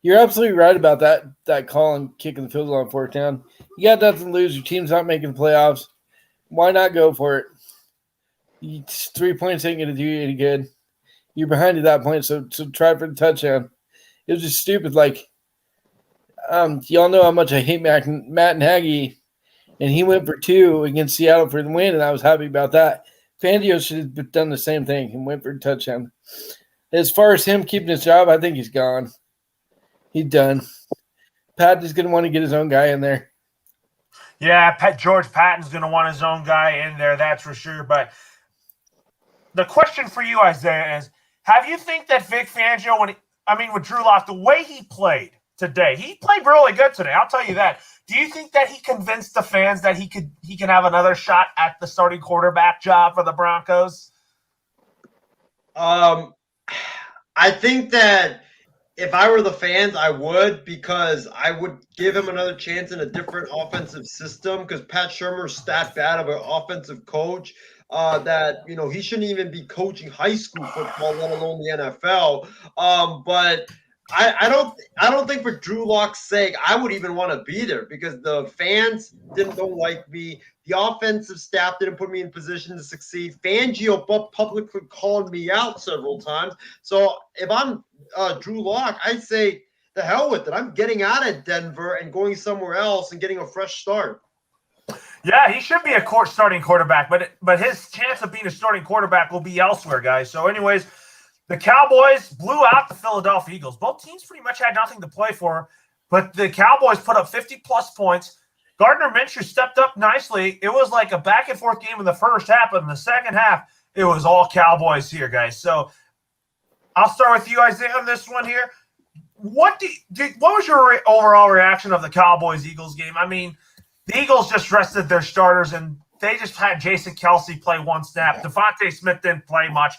you're absolutely right about that call and kicking the field goal on fourth down. You got nothing to lose. Your team's not making the playoffs. Why not go for it? 3 points ain't going to do you any good. You're behind at that point, so try for the touchdown. It was just stupid. Like, y'all know how much I hate Matt Nagy, and he went for 2 against Seattle for the win, and I was happy about that. Fangio should have done the same thing and went for a touchdown. As far as him keeping his job, I think he's gone. He's done. Pat is going to want to get his own guy in there. Yeah, George Patton's going to want his own guy in there, that's for sure. But the question for you, Isaiah, is have you think that Vic Fangio, with Drew Lock, the way he played today, he played really good today, I'll tell you that. Do you think that he convinced the fans that he can have another shot at the starting quarterback job for the Broncos? I think that if I were the fans, I would, because I would give him another chance in a different offensive system, because Pat Shermer's that bad of an offensive coach that, he shouldn't even be coaching high school football, let alone the NFL. But I don't think for Drew Lock's sake I would even want to be there, because the fans don't like me. The offensive staff didn't put me in position to succeed. Fangio publicly called me out several times. So if I'm Drew Lock, I'd say the hell with it. I'm getting out of Denver and going somewhere else and getting a fresh start. Yeah, he should be a starting quarterback, but his chance of being a starting quarterback will be elsewhere, guys. So anyways, the Cowboys blew out the Philadelphia Eagles. Both teams pretty much had nothing to play for, but the Cowboys put up 50-plus points. Gardner Minshew stepped up nicely. It was like a back-and-forth game in the first half, but in the second half, it was all Cowboys here, guys. So I'll start with you, Isaiah, on this one here. What was your overall reaction of the Cowboys-Eagles game? I mean, the Eagles just rested their starters, and they just had Jason Kelce play one snap. Devontae Smith didn't play much.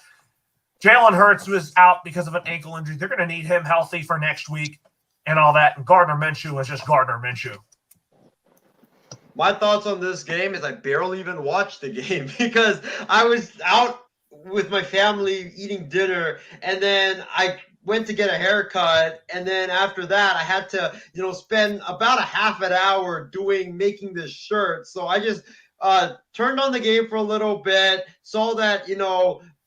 Jalen Hurts was out because of an ankle injury. They're going to need him healthy for next week and all that. And Gardner Minshew was just Gardner Minshew. My thoughts on this game is I barely even watched the game because I was out with my family eating dinner, and then I went to get a haircut, and then after that I had to spend about a half an hour making this shirt. So I just turned on the game for a little bit, saw that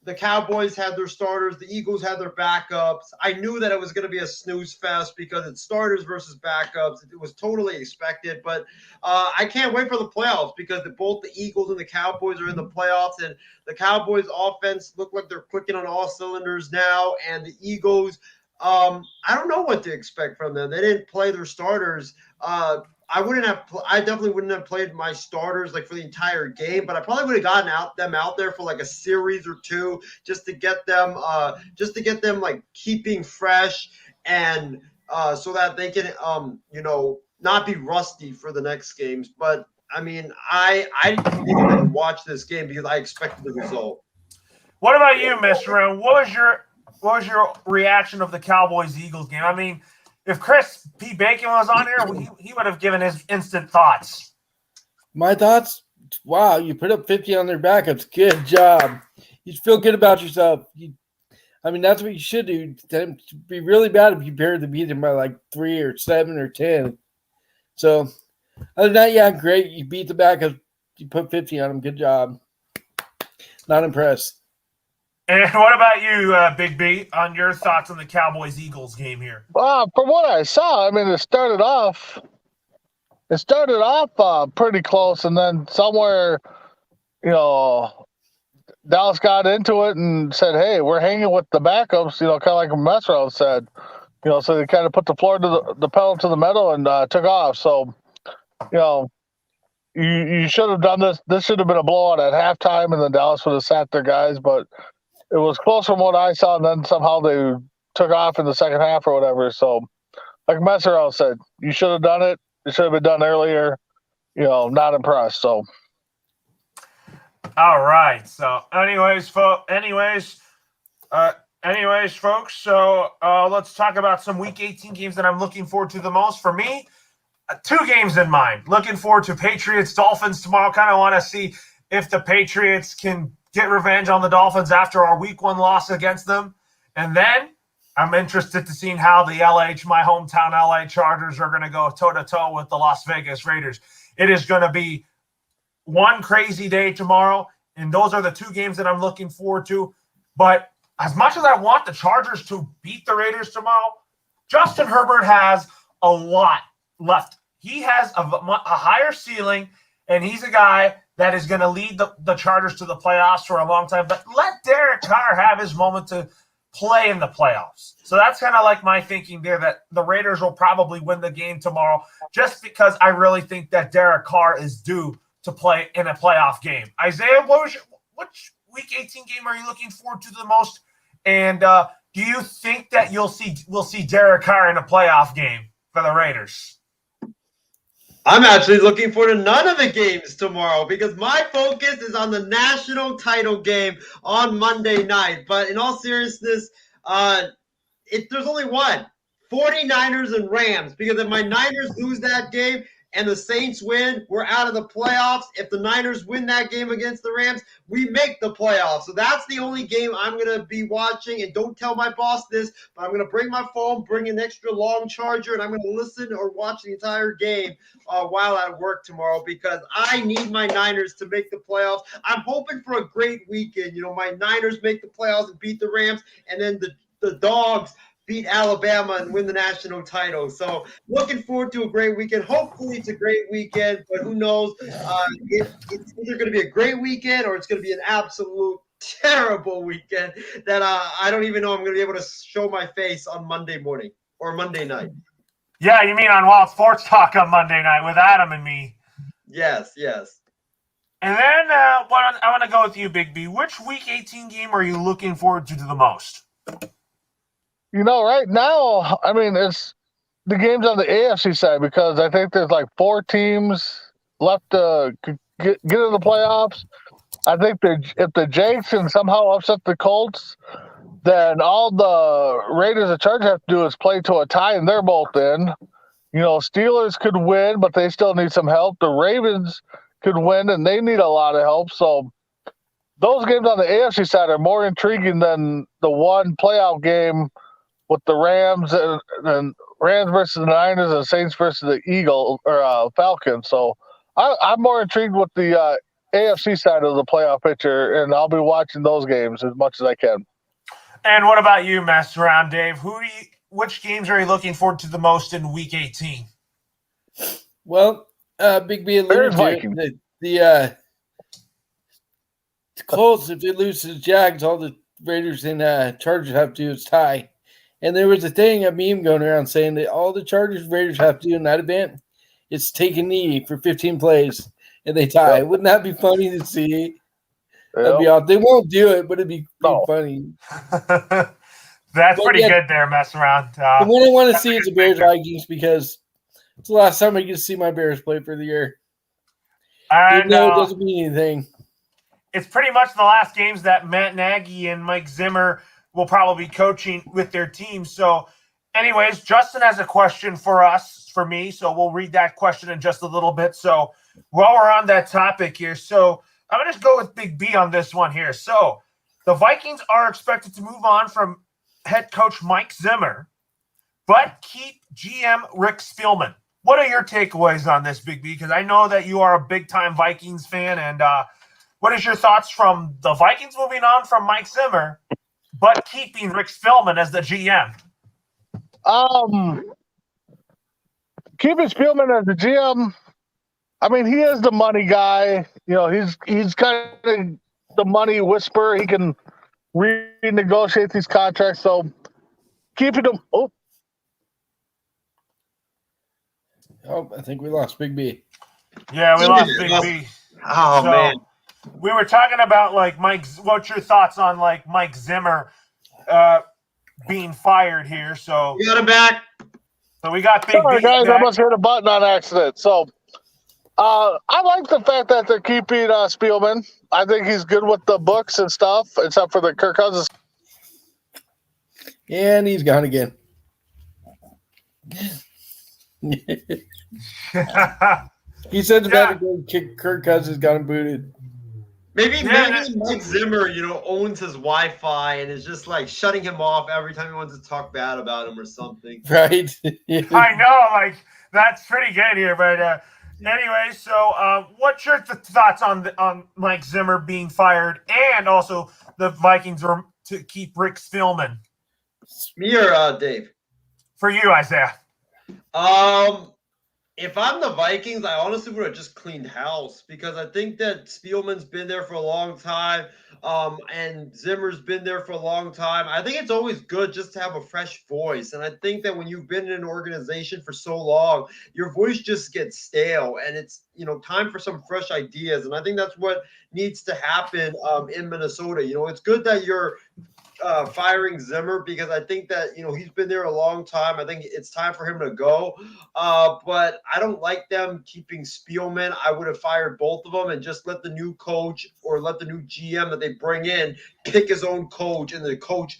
the Cowboys had their starters, the Eagles had their backups. I knew that it was going to be a snooze fest because it's starters versus backups. It was totally expected, but I can't wait for the playoffs because both the Eagles and the Cowboys are in the playoffs, and the Cowboys offense look like they're clicking on all cylinders now, and the Eagles, I don't know what to expect from them. They didn't play their starters. I definitely wouldn't have played my starters like for the entire game, but I probably would have gotten them out there for like a series or two just to get them like keeping fresh and so that they can not be rusty for the next games. But I mean, I didn't even watch this game because I expected the result. What about you, Mr. Rowe? What was your reaction of the Cowboys-Eagles game? I mean, if Chris P. Bacon was on here, he would have given his instant thoughts. My thoughts? Wow, you put up 50 on their backups. Good job. You feel good about yourself. That's what you should do. It'd be really bad if you paired to beat them by like 3 or 7 or 10. So, other than that, yeah, great. You beat the backups. You put 50 on them. Good job. Not impressed. And what about you, Big B, on your thoughts on the Cowboys-Eagles game here? From what I saw, it started off pretty close, and then somewhere, Dallas got into it and said, "Hey, we're hanging with the backups," kind of like Mesro said, so they kind of put the pedal to the metal and took off. So, you should have done this. This should have been a blowout at halftime, and then Dallas would have sat their guys, but it was close from what I saw, and then somehow they took off in the second half or whatever. So, like Messer said, you should have done it. It should have been done earlier. Not impressed. So, all right. So, anyways, Anyways, folks, so let's talk about some Week 18 games that I'm looking forward to the most. For me, 2 games in mind. Looking forward to Patriots-Dolphins tomorrow. Kind of want to see if the Patriots can get revenge on the Dolphins after our Week 1 loss against them. And then I'm interested to seeing how the my hometown LA Chargers are going to go toe-to-toe with the Las Vegas Raiders. It is going to be one crazy day tomorrow, and those are the 2 games that I'm looking forward to. But as much as I want the Chargers to beat the Raiders tomorrow, Justin Herbert has a lot left. He has a higher ceiling, and he's a guy that is going to lead the Chargers to the playoffs for a long time. But let Derek Carr have his moment to play in the playoffs. So that's kind of like my thinking there, that the Raiders will probably win the game tomorrow, just because I really think that Derek Carr is due to play in a playoff game. Isaiah, which Week 18 game are you looking forward to the most? And do you think that we'll see Derek Carr in a playoff game for the Raiders? I'm actually looking forward to none of the games tomorrow because my focus is on the national title game on Monday night. But in all seriousness, there's only one. 49ers and Rams, because if my Niners lose that game and the Saints win, we're out of the playoffs. If the Niners win that game against the Rams, we make the playoffs. So that's the only game I'm going to be watching. And don't tell my boss this, but I'm going to bring my phone, bring an extra long charger, and I'm going to listen or watch the entire game while at work tomorrow because I need my Niners to make the playoffs. I'm hoping for a great weekend. My Niners make the playoffs and beat the Rams, and then the Dogs beat Alabama and win the national title. So looking forward to a great weekend. Hopefully it's a great weekend, but who knows? It's either going to be a great weekend or it's going to be an absolute terrible weekend that I don't even know I'm going to be able to show my face on Monday morning or Monday night. Yeah, you mean on Wild Sports Talk on Monday night with Adam and me. Yes. And then I want to go with you, Big B. Which Week 18 game are you looking forward to the most? Right now, I mean, it's the games on the AFC side because I think there's like 4 teams left to get into the playoffs. I think if the Jags can somehow upset the Colts, then all the Raiders and Chargers have to do is play to a tie, and they're both in. Steelers could win, but they still need some help. The Ravens could win, and they need a lot of help. So those games on the AFC side are more intriguing than the one playoff game with the Rams and Rams versus the Niners and Saints versus the Eagles or Falcons. So I'm more intrigued with the AFC side of the playoff picture, and I'll be watching those games as much as I can. And what about you, Mess Around Dave? Which games are you looking forward to the most in Week 18? Well, Big B alluded to the Colts, if they lose to the Jags, all the Raiders and Chargers have to do is tie. And there was a meme going around saying that all the Chargers and Raiders have to do in that event is take a knee for 15 plays, and they tie. Yep. Wouldn't that be funny to see? Yep. That'd be awesome. They won't do it, but it'd be funny. That's pretty good there, Mess Around. The one I want to see is the Bears-Vikings because it's the last time I get to see my Bears play for the year. And it doesn't mean anything. It's pretty much the last games that Matt Nagy and Mike Zimmer will probably be coaching with their team. So, anyways, Justin has a question for me. So we'll read that question in just a little bit. So while we're on that topic here, so I'm going to just go with Big B on this one here. So the Vikings are expected to move on from head coach Mike Zimmer, but keep GM Rick Spielman. What are your takeaways on this, Big B? Because I know that you are a big-time Vikings fan. And what is your thoughts from the Vikings moving on from Mike Zimmer, but keeping Rick Spielman as the GM? Keeping Spielman as the GM, I mean, he is the money guy. He's kind of the money whisperer. He can renegotiate these contracts. So keeping him. Oh, I think we lost Big B. Yeah, we lost Big B. Oh, man. We were talking about, Mike, what's your thoughts on, Mike Zimmer being fired here? So we got him back. So we got Big Sorry, B guys, back. I must hit a button on accident. So I like the fact that they're keeping Spielman. I think he's good with the books and stuff, except for the Kirk Cousins. And he's gone again. He said the better go kick Kirk Cousins got him booted. Maybe Mike Zimmer, owns his Wi-Fi and is just like shutting him off every time he wants to talk bad about him or something. Right. I know, like that's pretty good here, but anyway. So, what's your thoughts on Mike Zimmer being fired, and also the Vikings are to keep Rick Spielman? Me or Dave? For you, Isaiah. If I'm the Vikings, I honestly would have just cleaned house because I think that Spielman's been there for a long time, and Zimmer's been there for a long time. I think it's always good just to have a fresh voice, and I think that when you've been in an organization for so long, your voice just gets stale, and it's time for some fresh ideas, and I think that's what needs to happen in Minnesota. It's good that you're firing Zimmer because I think that he's been there a long time. I think it's time for him to go. But I don't like them keeping Spielman. I would have fired both of them and just let the new coach or let the new GM that they bring in pick his own coach, and the coach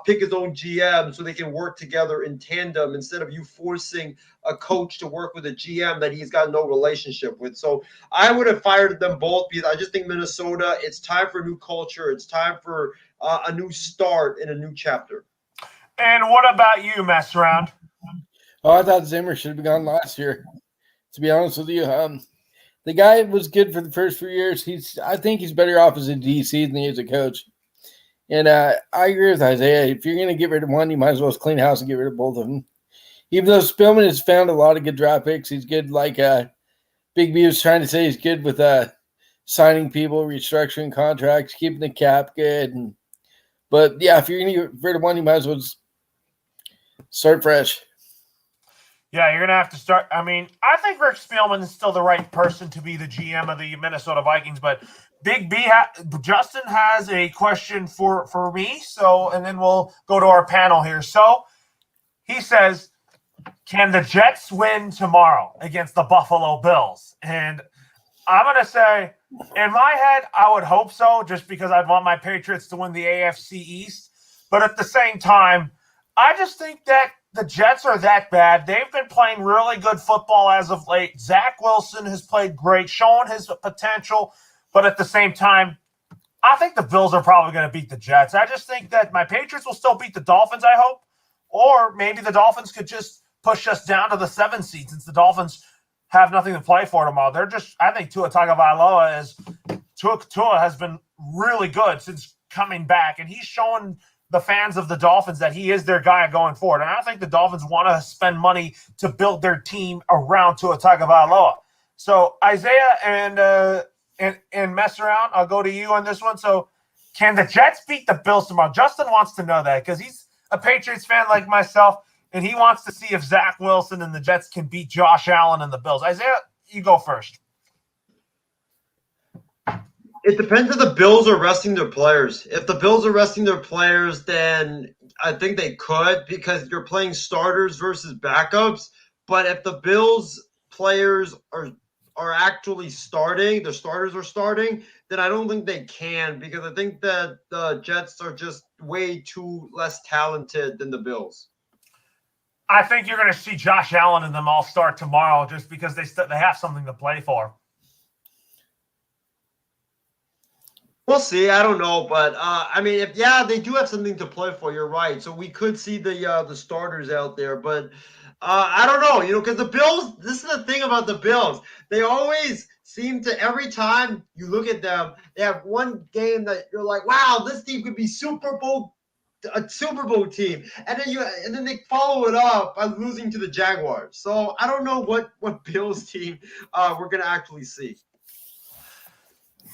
pick his own GM so they can work together in tandem instead of you forcing a coach to work with a GM that he's got no relationship with. So I would have fired them both because I just think Minnesota, it's time for a new culture. It's time for a new start in a new chapter. And what about you, Mess Around? Oh, I thought Zimmer should have gone last year. To be honest with you, the guy was good for the first few years. I think he's better off as a DC than he is a coach. And I agree with Isaiah. If you're going to get rid of one, you might as well clean house and get rid of both of them. Even though Spielman has found a lot of good draft picks, he's good. Like Big B was trying to say, he's good with signing people, restructuring contracts, keeping the cap good. But yeah, if you're going to get rid of one, you might as well just start fresh. Yeah, you're going to have to start. I mean, I think Rick Spielman is still the right person to be the GM of the Minnesota Vikings, but Big B, Justin has a question for me. So, and then we'll go to our panel here. So he says, can the Jets win tomorrow against the Buffalo Bills? And I'm going to say, in my head, I would hope so, just because I'd want my Patriots to win the AFC East. But at the same time, I just think that the Jets are that bad. They've been playing really good football as of late. Zach Wilson has played great, showing his potential. But at the same time, I think the Bills are probably going to beat the Jets. I just think that my Patriots will still beat the Dolphins, I hope. Or maybe the Dolphins could just push us down to the 7th seed since the Dolphins have nothing to play for tomorrow. I think Tua Tagovailoa has been really good since coming back, and he's showing the fans of the Dolphins that he is their guy going forward. And I think the Dolphins want to spend money to build their team around Tua Tagovailoa. So Isaiah and Mess Around, I'll go to you on this one. So can the Jets beat the Bills tomorrow? Justin wants to know that because he's a Patriots fan like myself, and he wants to see if Zach Wilson and the Jets can beat Josh Allen and the Bills. Isaiah, you go first. It depends if the Bills are resting their players. If the Bills are resting their players, then I think they could because you're playing starters versus backups. But if the Bills players are actually starting, the starters are starting, then I don't think they can because I think that the Jets are just way too less talented than the Bills. I think you're going to see Josh Allen and them all start tomorrow just because they have something to play for. We'll see. I don't know, but I mean, they do have something to play for. You're right. So we could see the starters out there, but I don't know. Because the Bills. This is the thing about the Bills. They always seem to every time you look at them, they have one game that you're like, wow, this team could be a Super Bowl team, and then they follow it up by losing to the Jaguars. So I don't know what Bills team we're gonna actually see.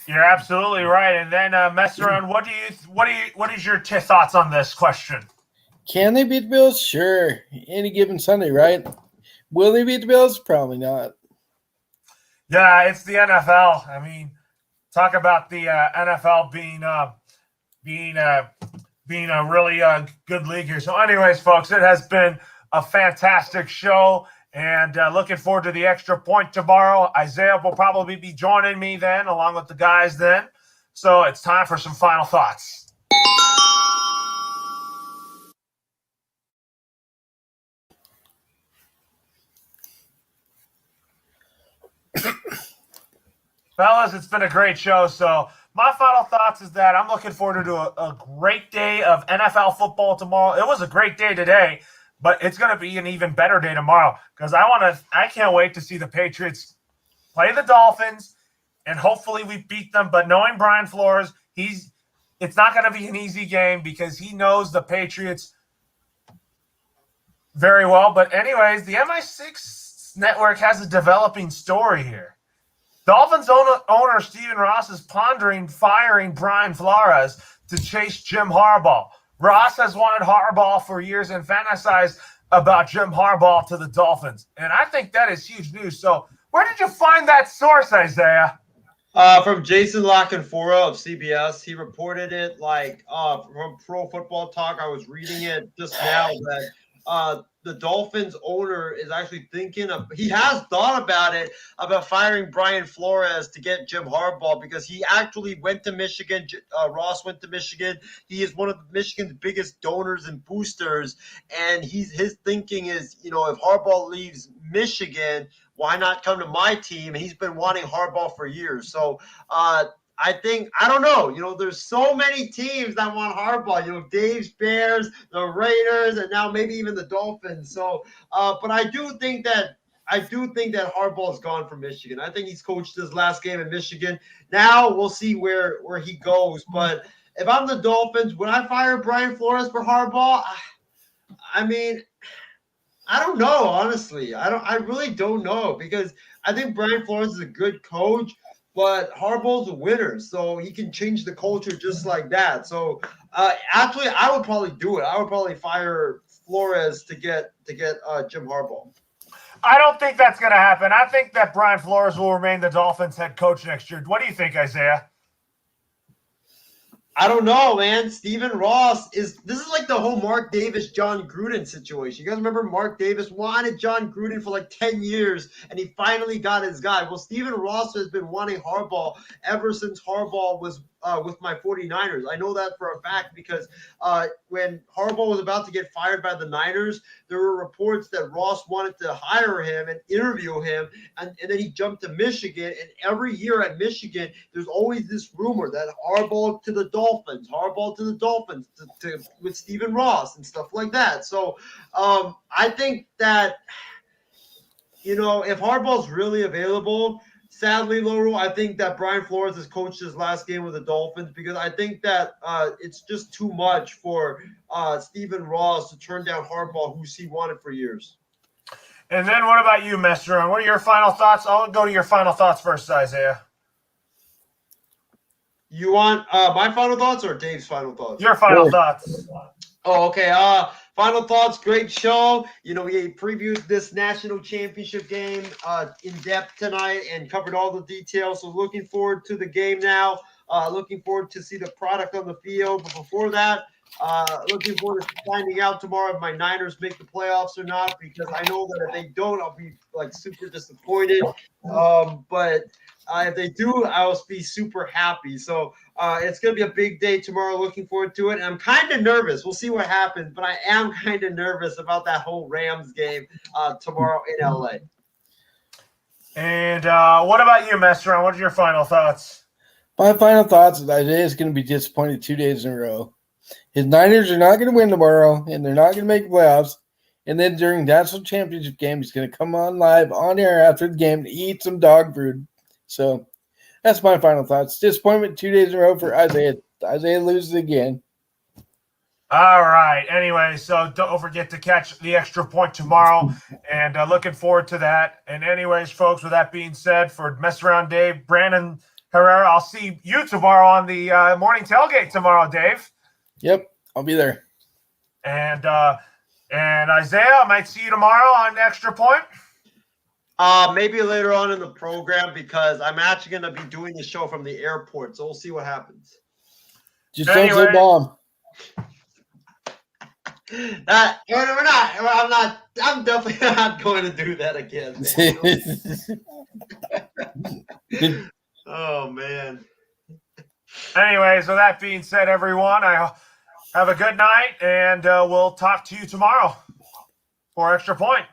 You're absolutely right. And then Mess Around, what is your thoughts on this question? Can they beat the Bills? Sure. Any given Sunday, right? Will they beat the Bills? Probably not. Yeah, it's the NFL. I mean, talk about the NFL being a really good league here. So anyways, folks, it has been a fantastic show. And looking forward to the extra point tomorrow. Isaiah will probably be joining me then, along with the guys then. So it's time for some final thoughts. Fellas, it's been a great show. So my final thoughts is that I'm looking forward to a great day of NFL football tomorrow. It was a great day today, but it's going to be an even better day tomorrow because I can't wait to see the Patriots play the Dolphins, and hopefully we beat them. But knowing Brian Flores, it's not going to be an easy game because he knows the Patriots very well. But anyways, the MI6 network has a developing story here. Dolphins owner Stephen Ross is pondering firing Brian Flores to chase Jim Harbaugh. Ross has wanted Harbaugh for years and fantasized about Jim Harbaugh to the Dolphins. And I think that is huge news. So where did you find that source, Isaiah? From Jason Lockenfora of CBS. He reported it from Pro Football Talk. I was reading it just now that the Dolphins owner is actually he has thought about firing Brian Flores to get Jim Harbaugh because he actually went to Michigan. Ross went to Michigan. He is one of Michigan's biggest donors and boosters. And his thinking is, if Harbaugh leaves Michigan, why not come to my team? And he's been wanting Harbaugh for years. So I don't know. There's so many teams that want Harbaugh. Dave's Bears, the Raiders, and now maybe even the Dolphins. So, but I do think that Harbaugh's gone from Michigan. I think he's coached his last game in Michigan. Now we'll see where he goes. But if I'm the Dolphins, would I fire Brian Flores for Harbaugh? I mean, I don't know, honestly. I really don't know because I think Brian Flores is a good coach. But Harbaugh's a winner, so he can change the culture just like that. So, actually, I would probably do it. I would probably fire Flores to get Jim Harbaugh. I don't think that's going to happen. I think that Brian Flores will remain the Dolphins head coach next year. What do you think, Isaiah? I don't know, man. Stephen Ross this is like the whole Mark Davis, John Gruden situation. You guys remember Mark Davis wanted John Gruden for like 10 years, and he finally got his guy. Well, Stephen Ross has been wanting Harbaugh ever since Harbaugh was with my 49ers. I know that for a fact because when Harbaugh was about to get fired by the Niners, there were reports that Ross wanted to hire him and interview him, and then he jumped to Michigan. And every year at Michigan, there's always this rumor that Harbaugh to the Dolphins with Stephen Ross and stuff like that. So I think that, if Harbaugh's really available, sadly, Laurel, I think that Brian Flores has coached his last game with the Dolphins because I think that it's just too much for Stephen Ross to turn down Harbaugh, who he wanted for years. And then what about you, Mester? What are your final thoughts? I'll go to your final thoughts first, Isaiah. You want my final thoughts or Dave's final thoughts? Your final thoughts. Oh, okay. Final thoughts. Great show. We previewed this national championship game in depth tonight and covered all the details. So looking forward to the game now. Looking forward to see the product on the field. But before that, looking forward to finding out tomorrow if my Niners make the playoffs or not, because I know that if they don't, I'll be super disappointed. But if they do, I'll be super happy. So it's going to be a big day tomorrow. Looking forward to it. And I'm kind of nervous. We'll see what happens. But I am kind of nervous about that whole Rams game tomorrow in LA. And what about you, Mester? What are your final thoughts? My final thoughts is Isaiah is going to be disappointed 2 days in a row. His Niners are not going to win tomorrow, and they're not going to make playoffs. And then during national championship game, he's going to come on live on air after the game to eat some dog food. So that's my final thoughts. Disappointment 2 days in a row for Isaiah. Isaiah loses again. All right. Anyway, so don't forget to catch the extra point tomorrow, and looking forward to that. And anyways, folks, with that being said, for Mess Around Dave, Brandon Herrera, I'll see you tomorrow on the morning tailgate tomorrow, Dave. Yep, I'll be there. And Isaiah, I might see you tomorrow on Extra Point. Maybe later on in the program because I'm actually going to be doing the show from the airport, so we'll see what happens. Just don't say bomb. We're not. I'm definitely not going to do that again. Oh man. Anyways, with that being said, everyone, I have a good night, and we'll talk to you tomorrow for Extra Point.